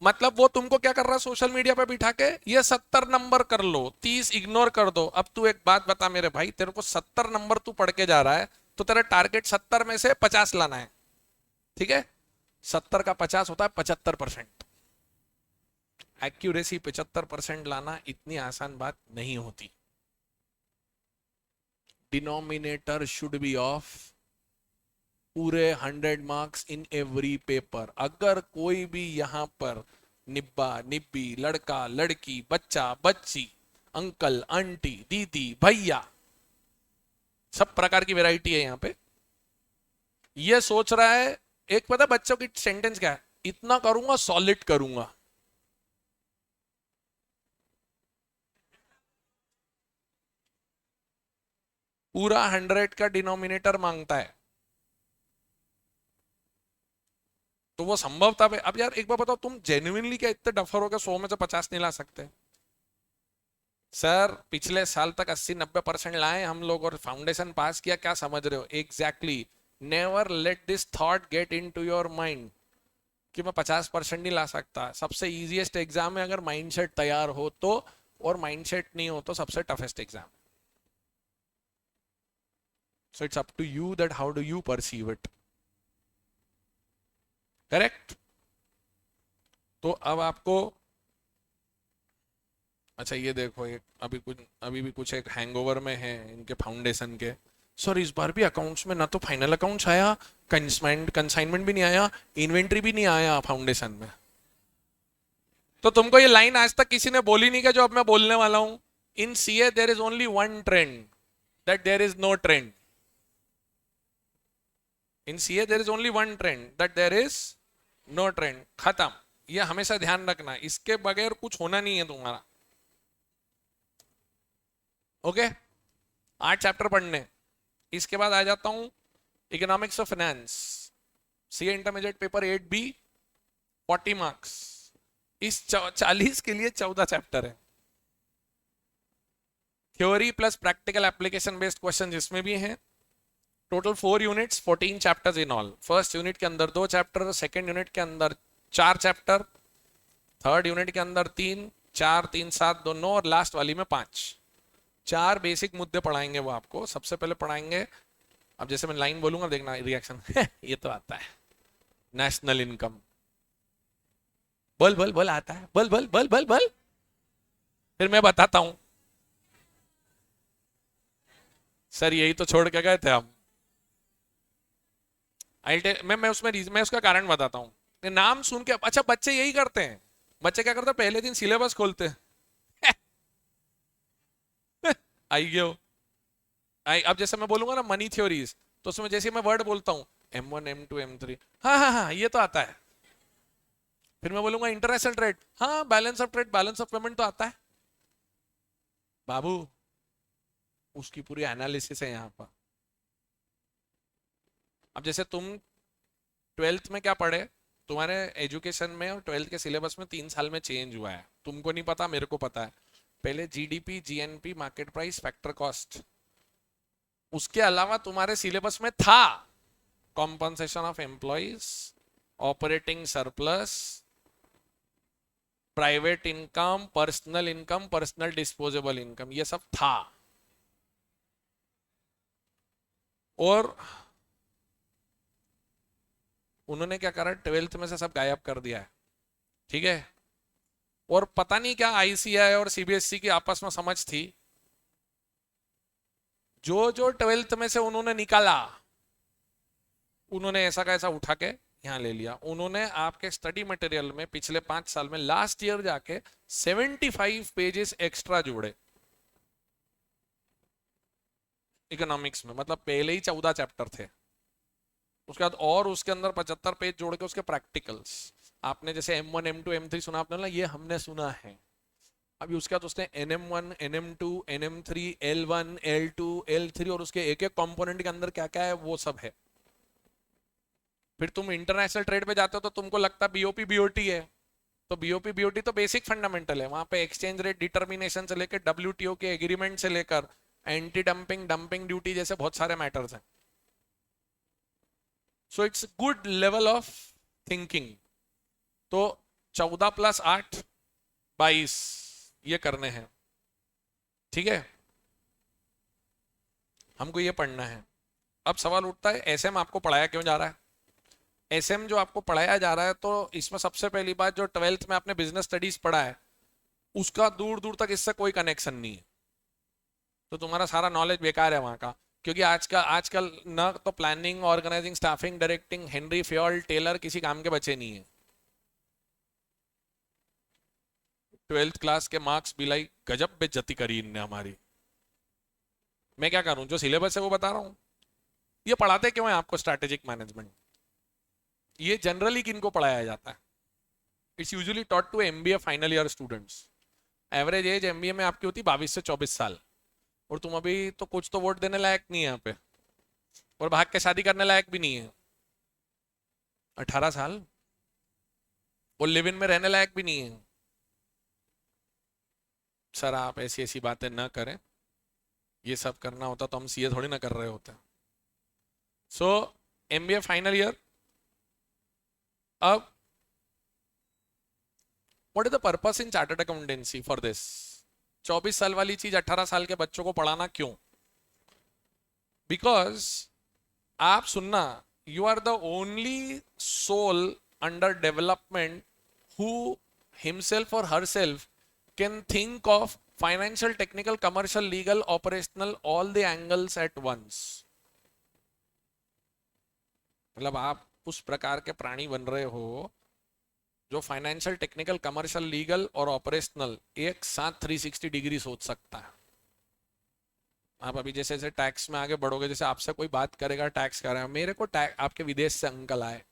मतलब वो तुमको क्या कर रहा है सोशल मीडिया पे बिठा के, ये 70 नंबर कर लो, 30 इग्नोर कर दो। अब तू एक बात बता मेरे भाई, तेरे को 70 नंबर तू पढ़ के जा रहा है, तो तेरा टारगेट 70 में से 50 लाना है, ठीक है? 70 का 50 होता है 75%। एक्यूरेसी 75% लाना इतनी आसान बात नहीं होती। डिनोमिनेटर शुड बी ऑफ पूरे 100 मार्क्स इन एवरी पेपर। अगर कोई भी यहां पर निब्बा निब्बी, लड़का लड़की, बच्चा बच्ची, अंकल आंटी, दीदी भैया, सब प्रकार की वैरायटी है यहां पे, ये सोच रहा है, एक पता बच्चों की सेंटेंस क्या है, इतना करूंगा सॉलिड करूंगा। पूरा 100 का डिनोमिनेटर मांगता है, तो वो संभव था। अब यार एक बार बताओ, तुम जेन्युइनली क्या इतने डफर हो गए 100 में से 50 नहीं ला सकते? सर पिछले साल तक 80-90% लाए हम लोग और फाउंडेशन पास किया, क्या समझ रहे हो? Exactly. Never let this thought get into your mind कि मैं 50% नहीं ला सकता। सबसे इजीएस्ट एग्जाम है अगर माइंडसेट तैयार हो तो, और माइंडसेट नहीं हो तो सबसे toughest exam. So it's up to you that how do you perceive it. Correct? तो अब आपको, अच्छा ये देखो, एक अभी भी कुछ एक हैंगओवर में है इनके फाउंडेशन के। सर इस बार भी अकाउंट्स में ना तो फाइनल अकाउंट्स आया, कंसाइनमेंट भी नहीं आया, इन्वेंट्री भी नहीं आया फाउंडेशन में। तो तुमको ये लाइन आज तक किसी ने बोली नहीं क्या जो अब मैं बोलने वाला हूं? In CA there is only one trend, that there is no trend. In CA there is only one trend, that there is no trend. खत्म। ये हमेशा ध्यान रखना, इसके बगैर कुछ होना नहीं है तुम्हारा। ओके? 8 चैप्टर पढ़ने, इसके बाद आ जाता हूं economics of finance, CA intermediate paper 8B, 40 marks. इस 40 के लिए 14 चैप्टर है, theory plus practical application based question जिसमें भी हैं। Total 4 units, 14 chapters in all. First unit के अंदर 2 चैप्टर, सेकेंड यूनिट के अंदर 4 चैप्टर, थर्ड यूनिट के अंदर 3, 4 3 7 2 9, और लास्ट वाली में 5। 4 बेसिक मुद्दे पढ़ाएंगे वो आपको। सबसे पहले पढ़ाएंगे, अब जैसे मैं लाइन बोलूंगा देखना रिएक्शन ये तो आता है, नेशनल इनकम। बोल बोल बोल, आता है, बोल बोल बोल बोल बोल। फिर मैं बताता हूं। सर यही तो छोड़ के गए थे हम। मैं उसका कारण बताता हूँ। नाम सुन के, अच्छा बच्चे यही करते हैं। बच्चे क्या करते हैं, पहले दिन सिलेबस खोलते हैं आई गयो। अब जैसे मैं बोलूंगा ना मनी थ्योरीज, तो उसमें जैसे मैं वर्ड बोलता हूँ M1 M2 M3, हाँ हाँ हाँ ये तो आता है। फिर मैं बोलूंगा इंटरनेशनल ट्रेड, हाँ balance of trade, balance of payment तो आता है बाबू। उसकी पूरी एनालिसिस है यहाँ पर। अब जैसे तुम 12th में क्या पढ़े, तुम्हारे एजुकेशन में और 12th के सिलेबस में 3 साल में चेंज हुआ है, तुमको नहीं पता मेरे को पता है। पहले GDP, GNP, market price, factor cost, उसके अलावा तुम्हारे सिलेबस में था compensation of employees, operating surplus, private income, personal disposable income, ये सब था। और उन्होंने क्या करा, ट्वेल्थ में से सब गायब कर दिया है, ठीक है। और पता नहीं क्या आईसीआई और सीबीएसई की आपस में समझ थी, जो जो ट्वेल्थ में से उन्होंने निकाला उन्होंने ऐसा का ऐसा उठा के यहाँ ले लिया। उन्होंने आपके स्टडी मटेरियल में पिछले 5 साल में लास्ट ईयर जाके 75 पेजेस एक्स्ट्रा जोड़े इकोनॉमिक्स में, मतलब पहले ही 14 चैप्टर थे, उसके बाद और उसके अंदर 75 पेज जोड़ के उसके प्रैक्टिकल्स। आपने जैसे M1 M2 M3 सुना आपने ना, ये हमने सुना है। अभी उसके बाद उसने NM1 NM2 NM3 L1 L2 L3 और उसके एक एक कंपोनेंट के अंदर क्या क्या है वो सब है। फिर तुम इंटरनेशनल ट्रेड पे जाते हो तो तुमको लगता बीओपी बीओटी है, तो बीओपी बीओटी तो बेसिक फंडामेंटल है, वहां पे एक्सचेंज रेट डिटर्मिनेशन से लेकर डब्ल्यूटीओ के एग्रीमेंट से लेकर एंटी डंपिंग डंपिंग ड्यूटी जैसे बहुत सारे मैटर्स हैं। So it's good level of thinking. तो 14 + 8 22 ये करने हैं, ठीक है, हमको ये पढ़ना है। अब सवाल उठता है एसएम आपको पढ़ाया क्यों जा रहा है। एसएम जो आपको पढ़ाया जा रहा है, तो इसमें सबसे पहली बात, जो ट्वेल्थ में आपने बिजनेस स्टडीज पढ़ा है उसका दूर दूर तक इससे कोई कनेक्शन नहीं है, तो तुम्हारा सारा नॉलेज बेकार है वहां का। क्योंकि आजकल न तो planning organising staffing directing Henry Fayol Taylor किसी काम के बचे नहीं है। ट्वेल्थ क्लास के मार्क्स बिलाई गजब बेइज्जती करी इनने हमारी। मैं क्या करूं, जो सिलेबस है वो बता रहा हूं। ये पढ़ाते क्यों है आपको स्ट्रैटेजिक मैनेजमेंट, ये जनरली किनको पढ़ाया जाता है। It's usually taught to MBA final year students. Average age MBA में आपकी होती 22 से 24 साल, और तुम अभी तो कुछ तो वोट देने लायक नहीं है यहाँ पे, और भाग के शादी करने लायक भी नहीं है। 18 साल, और लिव इन में रहने लायक भी नहीं है। सर आप ऐसी ऐसी बातें ना करें, ये सब करना होता तो हम सीए थोड़ी ना कर रहे होते। सो एमबीए फाइनल ईयर। अब what is the purpose in chartered accountancy for this. 24 साल वाली चीज 18 साल के बच्चों को पढ़ाना क्यों। बिकॉज आप सुनना, you are the only soul under development who himself और herself can think of financial technical commercial legal operational all the angles at once. मतलब आप उस प्रकार के प्राणी बन रहे हो जो फाइनेंशियल टेक्निकल कमर्शियल लीगल और ऑपरेशनल एक साथ 360 डिग्री सोच सकता है। आप अभी जैसे जैसे टैक्स में आगे बढ़ोगे, जैसे आपसे कोई बात करेगा टैक्स कर रहा है, मेरे को टैक्स, आपके विदेश से अंकल आए,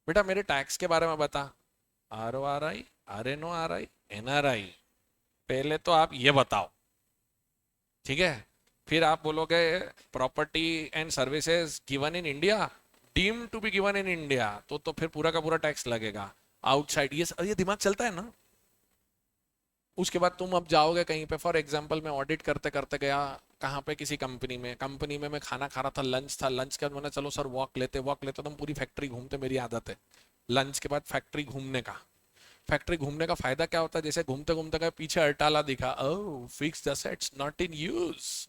बेटा मेरे टैक्स के बारे में बता। RORI RNORI NRI, पहले तो आप ये बताओ, ठीक है। फिर आप बोलोगे property and services given in India, deem to be given in India, तो फिर पूरा का पूरा टैक्स लगेगा। आउटसाइड, ये दिमाग चलता है ना। उसके बाद तुम अब जाओगे कहीं पे, फॉर एग्जांपल मैं ऑडिट करते करते गया कहाँ पे, किसी कंपनी में मैं खाना खा रहा था, लंच था, लंच के बाद मैंने चलो सर वॉक लेते तो हम पूरी फैक्ट्री घूमते, मेरी आदत है लंच के बाद फैक्ट्री घूमने का। फैक्ट्री घूमने का फायदा क्या होता है, जैसे घूमते घूमते गए पीछे अटाला दिखा, oh fixed assets not in use.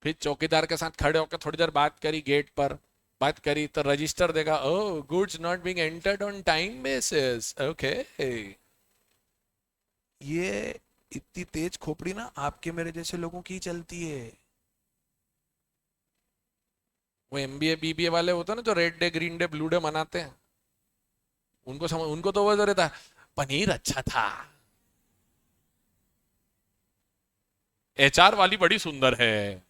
फिर चौकीदार के साथ खड़े होकर थोड़ी देर बात करी, गेट पर बात करी तो रजिस्टर देगा, oh goods not being entered on time basis, okay. ये इतनी तेज खोपड़ी ना आपके मेरे जैसे लोगों की चलती है। वो एमबीए बीबीए वाले होते हैं ना, जो red day green day blue day मनाते हैं, उनको तो वो रहता है पनीर अच्छा था, एचआर वाली बड़ी सुंदर है।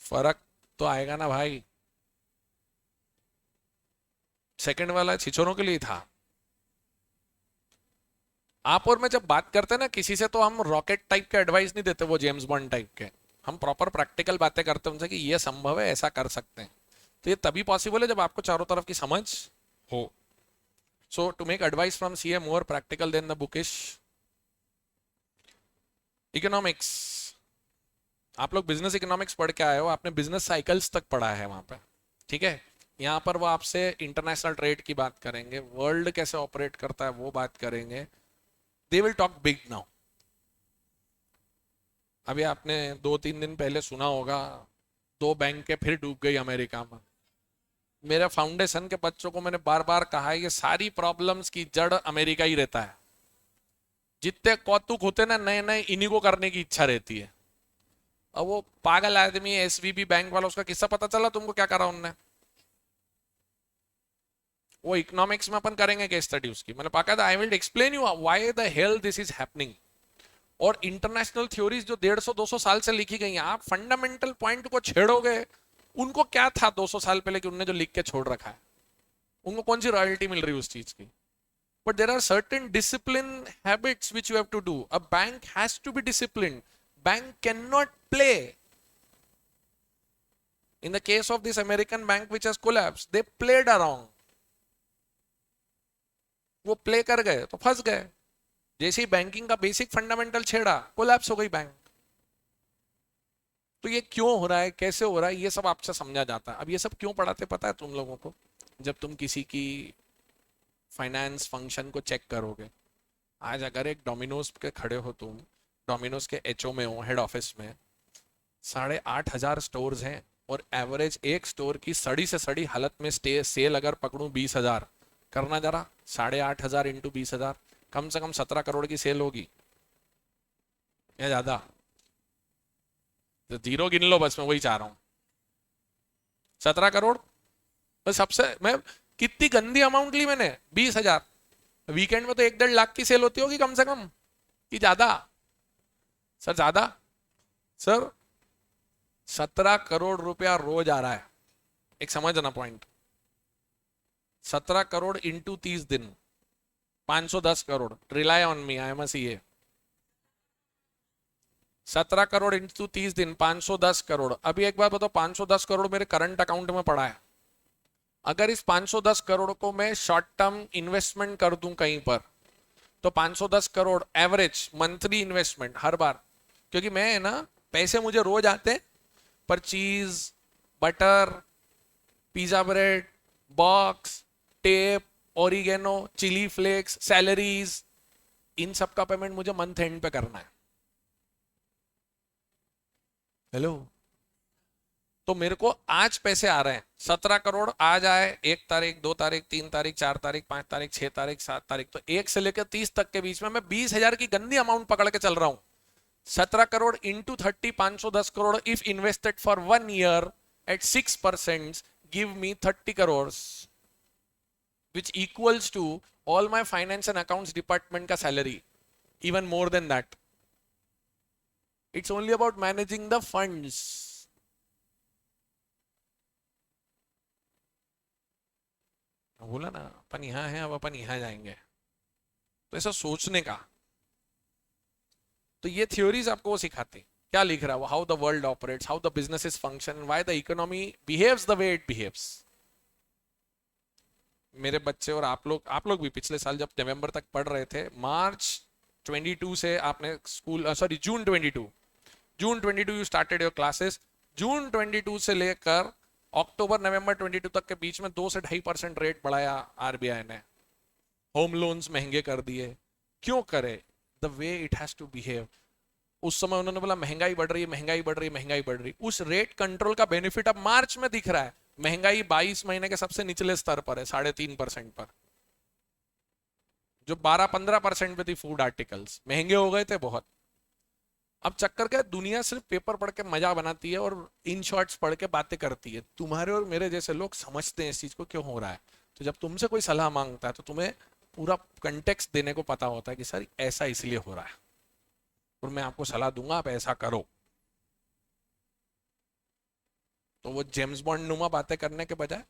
फर्क तो आएगा ना भाई। सेकंड वाला छिछोरों के लिए था। आप और मैं जब बात करते हैं ना किसी से, तो हम रॉकेट टाइप के एडवाइस नहीं देते, वो जेम्स बॉन्ड टाइप के। हम प्रॉपर प्रैक्टिकल बातें करते हैं उनसे कि ये संभव है, ऐसा कर सकते हैं। तो ये तभी पॉसिबल है जब आपको चारों तरफ की समझ हो। So to make advice from CA more practical than the bookish. Economics, आप लोग बिजनेस इकोनॉमिक्स पढ़ के आए हो, आपने बिजनेस साइकिल्स तक पढ़ा है वहां पे, ठीक है। यहाँ पर वो आपसे इंटरनेशनल ट्रेड की बात करेंगे, वर्ल्ड कैसे ऑपरेट करता है वो बात करेंगे. They will talk big now. अभी आपने 2-3 दिन पहले सुना होगा, 2 बैंक फिर डूब गई अमेरिका में. मेरे फाउंडेशन के बच्चों को मैंने बार बार कहा है, ये सारी प्रॉब्लम्स की जड़ अमेरिका ही रहता है. जितने कौतुक होते ना नए नए, इन्हीं को करने की इच्छा रहती है. अब वो पागल आदमी एसवीबी बैंक वाला, उसका किस्सा पता चला तुमको क्या करा उनने? वो इकोनॉमिक्स में अपन करेंगे केस स्टडी उसकी, मतलब बाकायदा I will explain you why the hell this is happening. और इंटरनेशनल थ्योरीज जो 150-200 साल से लिखी गई हैं, आप फंडामेंटल पॉइंट को छेड़ोगे. उनको क्या था 200 साल पहले कि उनने जो लिख के छोड़ रखा है, उनको कौन सी रॉयल्टी मिल रही है उस चीज की? But there are certain discipline habits which you have to do. A bank has to be discipline. Bank can not play. In the case of this American bank which has collapsed, they played around. वो play कर गए तो फंस गए. जैसे ही banking का basic fundamental छेड़ा, collapse हो गई बैंक. तो ये क्यों हो रहा है, कैसे हो रहा है, ये सब आपसे समझा जाता है. अब ये सब क्यों पढ़ाते पता है तुम लोगों को? जब तुम किसी की फाइनेंस फंक्शन को चेक करोगे, आज अगर एक डोमिनोज के खड़े हो तुम, डोमिनोज के एचओ में हो, हेड ऑफिस में, 8,500 स्टोर्स हैं और एवरेज एक स्टोर की सड़ी से सड़ी हालत में सेल अगर पकड़ूं 20,000, करना जरा 8,500 इंटू 20,000, कम से कम 17 करोड़ की सेल होगी या ज्यादा? तो जीरो गिन लो बस, मैं वही चाह रहा हूं. 17 करोड़. बस सबसे मैं कितनी गंदी अमाउंट ली मैंने, 20,000. वीकेंड में तो 1-1.5 लाख की सेल होती होगी कम से कम, कि ज्यादा? सर ज्यादा. सर 17 करोड़ रुपया रोज आ रहा है. एक समझना पॉइंट. 17 करोड़ इंटू 30 दिन, 510 crore. Rely on me, I am a CA. 17 crore into 30 दिन, 510 करोड़. अभी एक बात बताओ, 510 करोड़ मेरे करंट अकाउंट में पड़ा है. अगर इस 510 करोड़ को मैं शॉर्ट टर्म इन्वेस्टमेंट कर दूं कहीं पर, तो 510 करोड़ एवरेज मंथली इन्वेस्टमेंट हर बार. क्योंकि मैं है ना, पैसे मुझे रोज आते हैं पर cheese, butter, pizza bread, box, tape, oregano, chilli flakes, salaries, इन सब का पेमेंट मुझे मंथ एंड पे करना है. हेलो. तो मेरे को आज पैसे आ रहे हैं 17 करोड़. आज आए 1 तारीख, 2 तारीख, 3 तारीख, 4 तारीख, 5 तारीख, 6 तारीख, 7 तारीख, तो 1 से लेकर 30 तक के बीच में मैं 20,000 की गंदी अमाउंट पकड़ के चल रहा हूं. 17 crore into 30, 510 crore. If invested for 1 year at 6% give me 30 crore, which equals to all my finance and accounts department का salary, even more than that. It's only about managing the funds. बोला ना, अपन यहाँ हैं, अब अपन यहाँ जाएंगे. तो ऐसा सोचने का. तो ये थ्योरीज आपको वो सिखाती क्या लिख रहा है, how the world operates, how the businesses function, why the economy behaves the way it behaves. मेरे बच्चे और आप लोग भी पिछले साल जब नवंबर तक पढ़ रहे थे, मार्च 22 से आपने school, sorry June 22 you started your classes. जून 22 से लेकर अक्टूबर नवंबर 22 तक के बीच में 2 से 2.5% रेट बढ़ाया आरबीआई ने. होम लोन्स महंगे कर दिए. क्यों करे? The way it has to behave. उस समय उन्होंने बोला महंगाई बढ़ रही है, महंगाई बढ़ रही है, महंगाई बढ़ रही. उस रेट कंट्रोल का बेनिफिट अब मार्च में दिख रहा है. महंगाई 22 महीने के सबसे निचले स्तर पर है, 3.5% पर. जो 12-15% पे थी फूड आर्टिकल्स, महंगे हो गए थे बहुत. अब चक्कर क्या, दुनिया सिर्फ पेपर पढ़ के मजा बनाती है और इन शॉर्ट्स पढ़ के बातें करती है. तुम्हारे और मेरे जैसे लोग समझते हैं इस चीज को क्यों हो रहा है. तो जब तुमसे कोई सलाह मांगता है तो तुम्हें पूरा कंटेक्स्ट देने को पता होता है कि सर ऐसा इसलिए हो रहा है और मैं आपको सलाह दूंगा, आप ऐसा करो. तो वो जेम्स बॉन्ड नुमा बातें करने के बजाय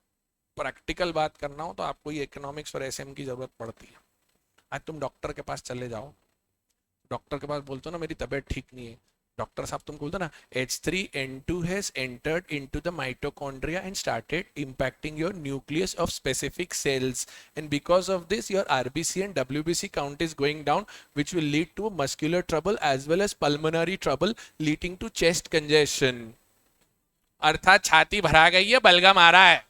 प्रैक्टिकल बात करना हो तो आपको ये इकोनॉमिक्स और एसएम की जरूरत पड़ती है. आज तुम डॉक्टर के पास चले जाओ, डॉक्टर के पास बोलते हो ना मेरी तबीयत ठीक नहीं है, डॉक्टर साहब तुम बोलते ना H3N2 has entered into the mitochondria and started impacting your nucleus of specific cells, and because of this your RBC and WBC count is going down, which will lead to muscular trouble as well as pulmonary trouble leading to chest congestion. अर्थात छाती भरा गई है, बलगम आ रहा है.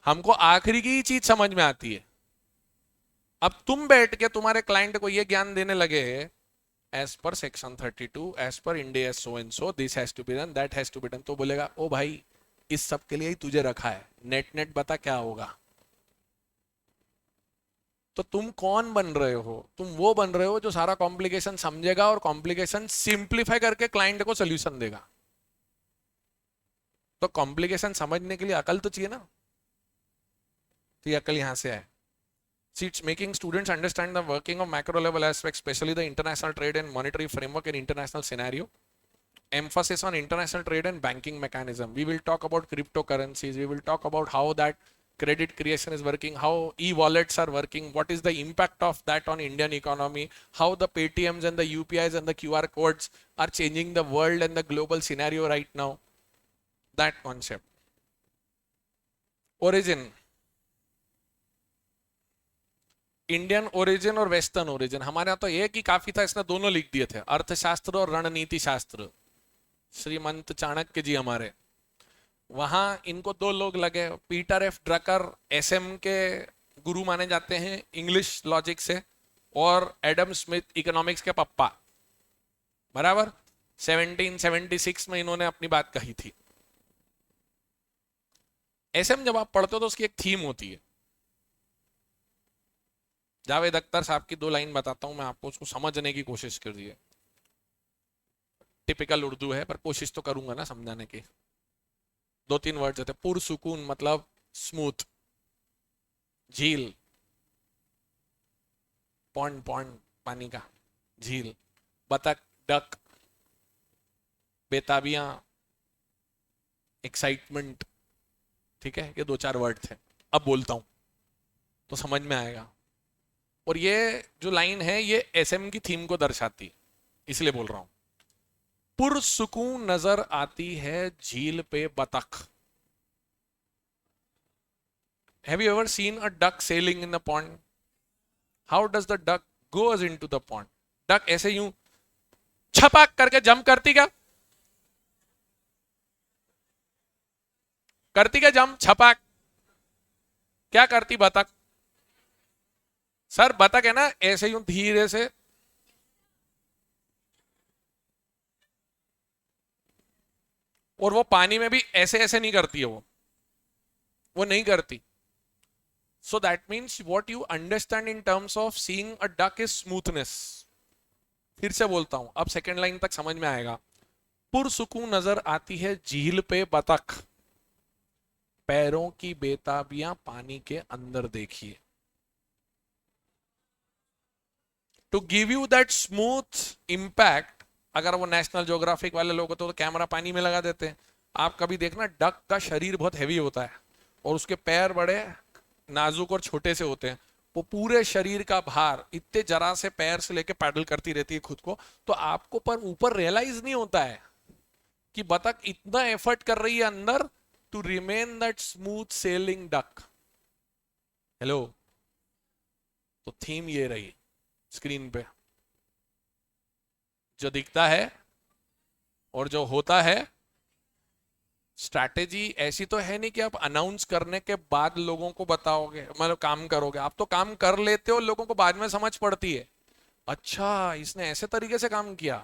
हमको आखिरी की ही चीज समझ में आती है। अब तुम बैठ के तुम्हारे क्लाइंट को ये ज्ञान देने लगे, as per section 32, as per India so and so, this has to be done, that has to be done, तो बोलेगा ओ भाई इस सब के लिए ही तुझे रखा है, नेट नेट बता क्या होगा। तो तुम कौन बन रहे हो? तुम वो बन रहे हो जो सारा कॉम्प्लिकेशन समझेगा और कॉम्प्लिकेशन सिंप्लीफाई करके क्लाइंट को सोल्यूशन देगा। तो कॉम्प्लिकेशन समझने के लिए अकल तो चाहिए ना, तो ये अकल यहां से है। See, it's making students understand the working of macro level aspects, especially the international trade and monetary framework in international scenario. Emphasis on international trade and banking mechanism. We will talk about cryptocurrencies. We will talk about how that credit creation is working, how e-wallets are working, what is the impact of that on Indian economy, how the Paytms and the UPIs and the QR codes are changing the world and the global scenario right now. That concept. Origin. Indian origin और western origin. हमारे यहाँ तो एक ही काफी था, इसने दोनों लिख दिए थे, अर्थशास्त्र और रणनीति शास्त्र। श्रीमंत चाणक्य जी हमारे, वहां इनको दो लोग लगे, पीटर एफ ड्रकर एसएम के गुरु माने जाते हैं इंग्लिश लॉजिक से, और एडम स्मिथ इकोनॉमिक्स के पप्पा, बराबर 1776 में इन्होंने अपनी बात कही थी। एसएम जब आप पढ़ते हो तो उसकी एक थीम होती है। जावेद अख्तर साहब की दो लाइन बताता हूं मैं आपको, उसको समझने की कोशिश करिए। टिपिकल उर्दू है पर कोशिश तो करूंगा ना समझाने की। दो तीन वर्ड होते, पुरसुकून मतलब स्मूथ, झील, पॉन्ड पॉन्ड पानी का झील, बतख डक, बेताबियां, एक्साइटमेंट, ठीक है, ये दो चार वर्ड थे। अब बोलता हूं तो समझ में आएगा। और ये जो लाइन है ये एसएम की थीम को दर्शाती है, इसलिए बोल रहा हूं। पुरसुकून नजर आती है झील पे बतख। Have you ever seen a duck sailing in the pond? How does the duck goes into the pond? Duck ऐसे यूं छपाक करके जंप करती क्या? करती क्या जंप छपाक? क्या करती बतख? सर बतख है ना ऐसे यूं धीरे से, और वो पानी में भी ऐसे ऐसे नहीं करती है, वो नहीं करती। So that means what you understand in terms of seeing a duck is smoothness. फिर से बोलता हूं, अब सेकेंड लाइन तक समझ में आएगा। पुरसुकून नजर आती है झील पे बतख, पैरों की बेताबियां पानी के अंदर देखिए। To give you that smooth impact, अगर वो नेशनल ज्योग्राफिक वाले लोग होते तो कैमरा पानी में लगा देते हैं। आप कभी देखना, डक का शरीर बहुत हैवी होता है और उसके पैर बड़े नाजुक और छोटे से होते हैं। वो पूरे शरीर का भार इतने जरा से पैर से लेके पैडल करती रहती है खुद को, तो आपको पर ऊपर रियलाइज नहीं होता है कि बतख इतना एफर्ट कर रही है अंदर to remain that smooth sailing duck. Hello, तो थीम ये रही स्क्रीन पे, जो दिखता है और जो होता है। स्ट्रैटेजी ऐसी तो है नहीं कि आप अनाउंस करने के बाद लोगों को बताओगे, मतलब काम करोगे। आप तो काम कर लेते हो, लोगों को बाद में समझ पड़ती है, अच्छा इसने ऐसे तरीके से काम किया।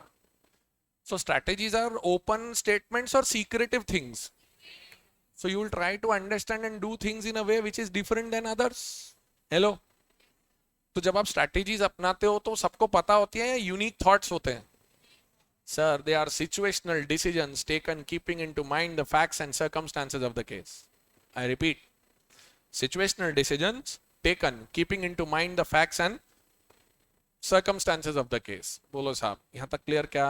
So strategies are open statements और secretive things, so you will try to understand and do things in a way which is different than others. Hello, तो जब आप स्ट्रैटेजीज अपनाते हो तो सबको पता होती है या यूनिक थॉट्स होते हैं? Sir, they are situational decisions taken keeping into mind the facts and circumstances of the case. I repeat, situational decisions taken keeping into mind the facts and circumstances of the case. बोलो साहब, यहां तक clear क्या?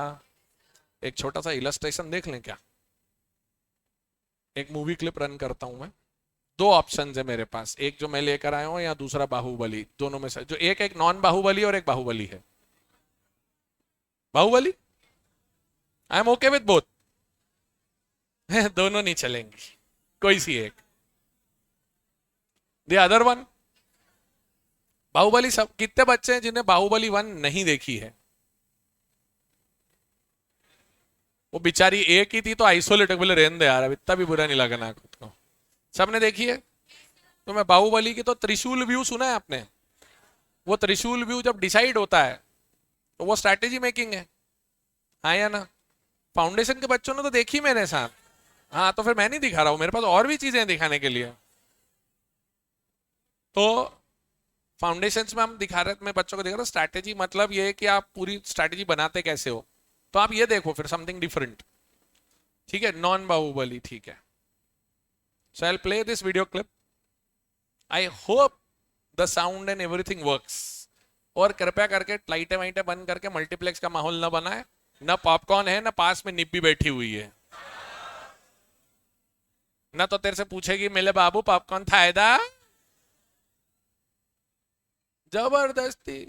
एक छोटा सा illustration देख लें क्या? एक मूवी क्लिप रन करता हूं मैं। दो ऑप्शन है मेरे पास, एक जो मैं लेकर आया हूं या दूसरा बाहुबली, दोनों में से जो एक नॉन बाहुबली और एक बाहुबली है। Baahubali, I am okay with both. दोनों नहीं चलेंगी, कोई सी एक। The other one, Baahubali. सब कितने बच्चे हैं जिन्हें बाहुबली 1 नहीं देखी है? वो बेचारी एक ही थी तो आइसोलेट, बोले रहने दे यार, अब इतना भी बुरा नहीं लगना खुद को। सबने देखी है? तो मैं बाहुबली की तो त्रिशूल व्यू सुना है आपने? वो त्रिशूल व्यू जब डिसाइड होता है तो वो स्ट्रैटेजी मेकिंग है। हाँ या ना? फाउंडेशन के बच्चों ने तो देखी मेरे साथ। हाँ, तो फिर मैं नहीं दिखा रहा हूँ, मेरे पास और भी चीजें हैं दिखाने के लिए। तो फाउंडेशंस में हम दिखा रहे, मैं बच्चों को दिखा रहा स्ट्रैटेजी, मतलब ये है कि आप पूरी स्ट्रैटेजी बनाते कैसे हो। तो आप ये देखो फिर समथिंग डिफरेंट। ठीक है, नॉन बाहुबली, ठीक है। So I play this video clip. I hope the sound and everything works. और कृपया करके लाइटें वाइटें बंद करके मल्टीप्लेक्स का माहौल न बनाए। न पॉपकॉर्न है, न पास में निप्पी बैठी हुई है। न तो तेरे से पूछेगी मेरे बाबू पॉपकॉर्न था? जबरदस्ती।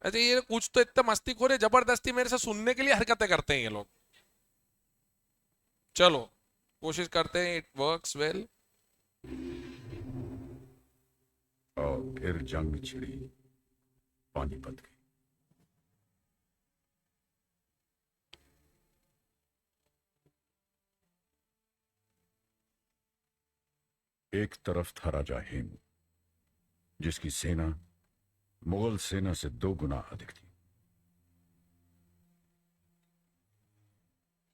अच्छा, ये कुछ तो इतना मस्ती खोरे जबरदस्ती मेरे से सुनने के लिए हरकतें करते हैं ये लोग। चलो कोशिश करते हैं, इट वर्क्स वेल। और फिर जंग छिड़ी पानीपत की। एक तरफ था राजा हेम, जिसकी सेना मुगल सेना से 2 गुना अधिक थी।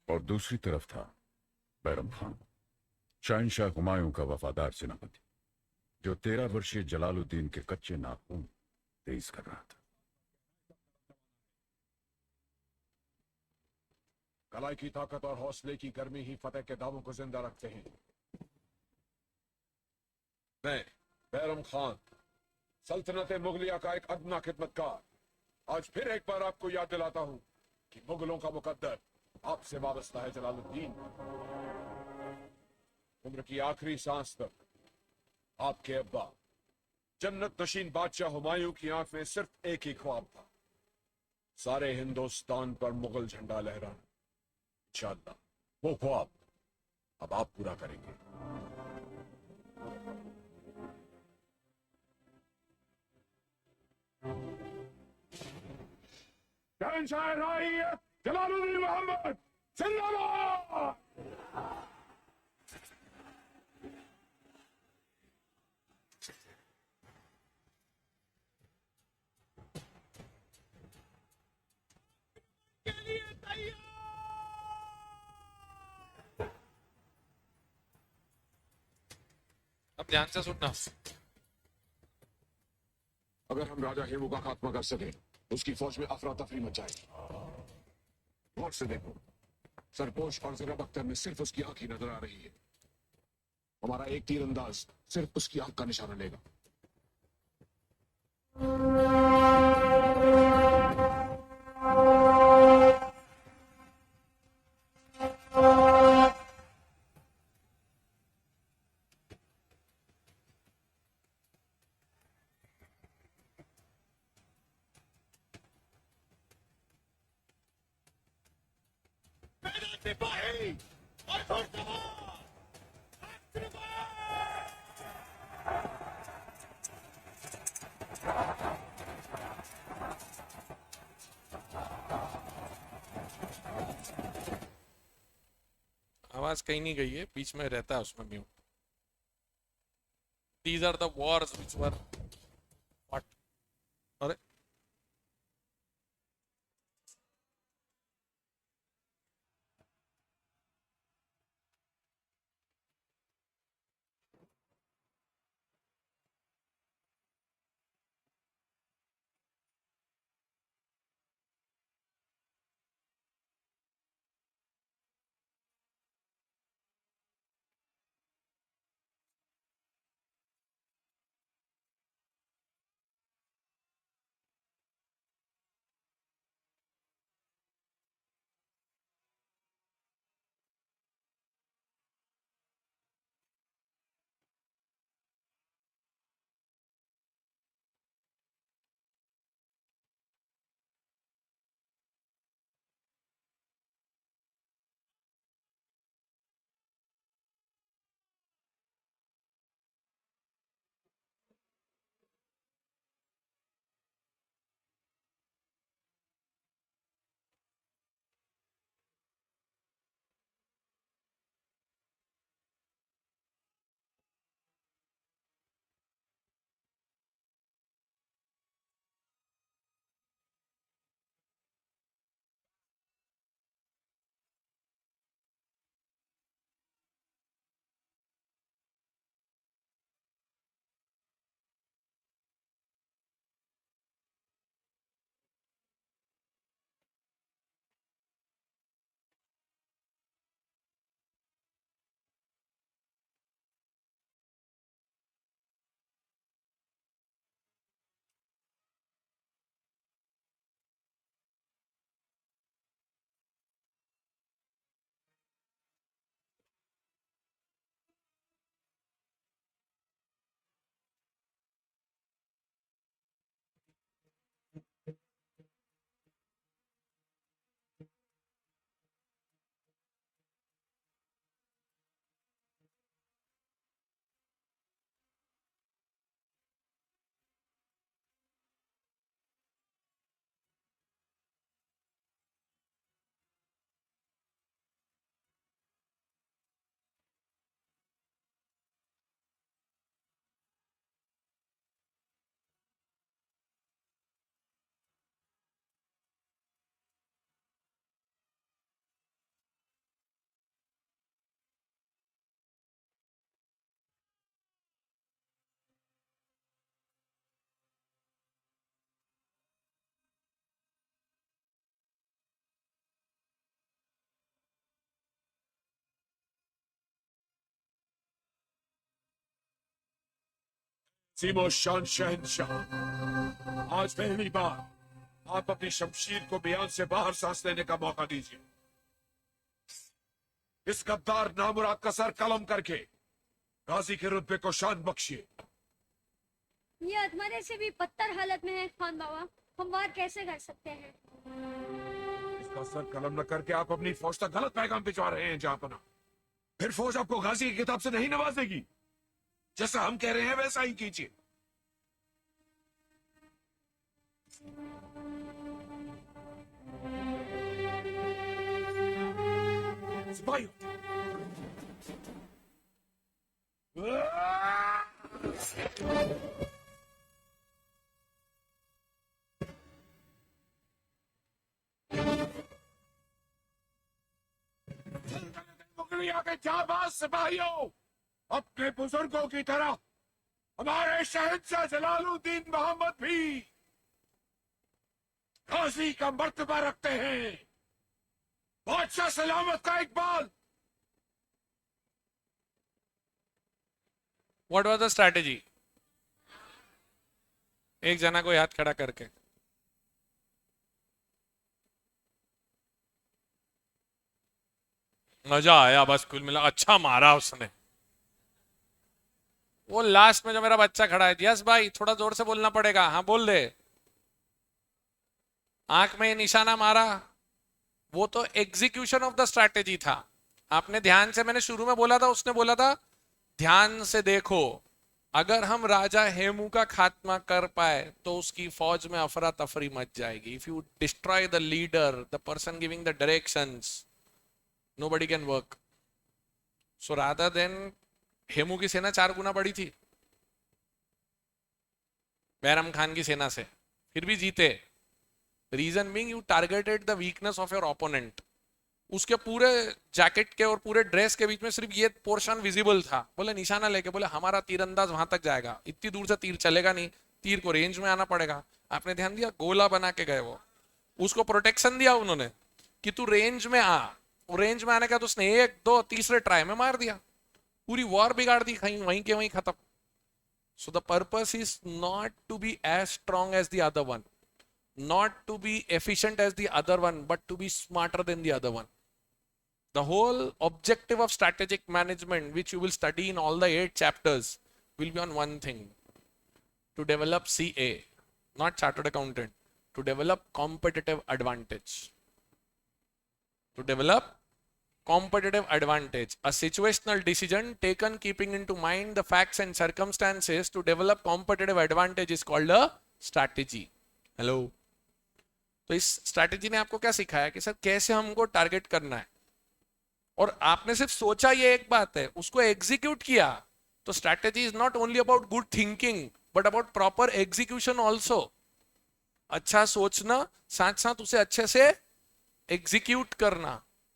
और दूसरी तरफ था बैरम खान, शहनशाह हुमायूं का वफादार सेनापति, जो 13 वर्षीय जलालुद्दीन के कच्चे नाखून तेज कर रहा था। कलाई की ताकत और हौसले की गर्मी ही फतेह के दावों को जिंदा रखते हैं। मैं बैरम खान, सल्तनत मुगलिया का एक अदना खिदमतकार, आज फिर एक बार आपको याद दिलाता हूं कि मुगलों का मुकद्दर आपसे वाबस्ता है जलालुद्दीन। उम्र की आखिरी सांस तक आपके अब्बा जन्नत नशीन बादशाह हुमायूं की आंख में सिर्फ एक ही ख्वाब था, सारे हिंदुस्तान पर मुगल झंडा लहराना। इंशाअल्लाह वो ख्वाब अब आप पूरा करेंगे। शहंशाह रईयत जलालुद्दीन मोहम्मद जिंदाबाद। अब ध्यान से सुनना। अगर हम राजा हेमू का खात्मा कर सके, उसकी फौज में अफरा तफरी मच जाएगी। गौर से देखो, सरपोश और जरा अख्तर में सिर्फ उसकी आंख ही नजर आ रही है। हमारा एक तीरंदाज सिर्फ उसकी आंख का निशाना लेगा। सिपाही और घुड़सवार, आवाज कहीं नहीं गई है, बीच में रहता है उसमें mute. These are the wars which were what. अरे सीमो शान शहनशाह, आज पहली बार आप अपनी शमशीर को बयान से बाहर सांस लेने का मौका दीजिए। इस गद्दार नामुराद का सर कलम करके गाजी के रुतबे को शान बख्शिए। ये अधमरे से भी बदतर हालत में है खान बाबा, हम वार कैसे कर सकते हैं? इसका सर कलम न करके आप अपनी फौज तक गलत पैगाम भिजवा रहे हैं जहां पना। फिर फौज आपको गाजी की किताब से नहीं नवाजेगी। जैसा हम कह रहे हैं वैसा ही कीजिए। सिपाही मुगलिया के जाबाज सिपाहियों, अपने बुजुर्गों की तरह हमारे शहंशाह जलालुद्दीन मोहम्मद भी गाजी का मर्तबा रखते हैं। बादशाह सलामत का Iqbal. What was the strategy? एक जना को हाथ खड़ा करके। मजा आया, बस कुल मिला अच्छा मारा उसने। वो लास्ट में जो मेरा बच्चा खड़ा है, यस भाई थोड़ा जोर से बोलना पड़ेगा, हाँ बोल दे। आंख में निशाना मारा, वो तो एग्जीक्यूशन ऑफ द स्ट्रैटेजी था। आपने ध्यान से, मैंने शुरू में बोला था, उसने बोला था ध्यान से देखो, अगर हम राजा हेमू का खात्मा कर पाए तो उसकी फौज में अफरा तफरी मच जाएगी। If you destroy the leader, the person giving the directions, nobody can work. So rather than, Hemu की सेना 4 गुना बड़ी थी बैरम खान की सेना से, फिर भी जीते। Reason being you targeted the weakness of your opponent. उसके पूरे जैकेट के और पूरे ड्रेस के बीच में सिर्फ ये पोर्शन विजिबल था। बोले निशाना लेके, बोले हमारा तीरंदाज वहां तक जाएगा, इतनी दूर से तीर चलेगा नहीं, तीर को रेंज में आना पड़ेगा। आपने ध्यान दिया, गोला बना के गए वो, उसको प्रोटेक्शन दिया उन्होंने कि तू रेंज में आ। रेंज में आने का तो उसने 1, 2, तीसरे ट्राई में मार दिया, पूरी वॉर बिगाड़ दी, कहीं वहीं के वहीं खत्म। So the purpose is not to be as strong as the other one, not to be efficient as the other one, but to be smarter than the other one. The whole objective of strategic management, which you will study in all the 8 chapters, will be on one thing: to develop CA, not chartered accountant, to develop competitive advantage. To develop competitive advantage, a situational decision taken keeping into mind the facts and circumstances to develop competitive advantage is called a strategy. Hello. तो इस strategy ने आपको क्या सिखाया कि sir कैसे हमको target करना है, और आपने सिर्फ सोचा ये एक बात है, उसको एग्जीक्यूट किया। तो strategy is not only about good thinking but about proper execution also. अच्छा सोचना, साथ साथ उसे अच्छे से एग्जीक्यूट करना।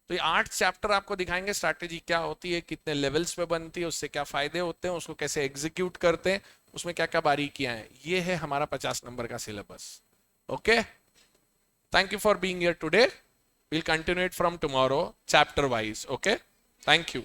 तो ये 8 चैप्टर आपको दिखाएंगे स्ट्रैटेजी क्या होती है, कितने लेवल्स पे बनती है, उससे क्या फायदे होते हैं, उसको कैसे एग्जीक्यूट करते हैं, उसमें क्या क्या बारीकियां हैं। ये है हमारा 50 नंबर का syllabus. Okay, thank you for being here today. We'll continue it from tomorrow chapter wise. Okay, thank you.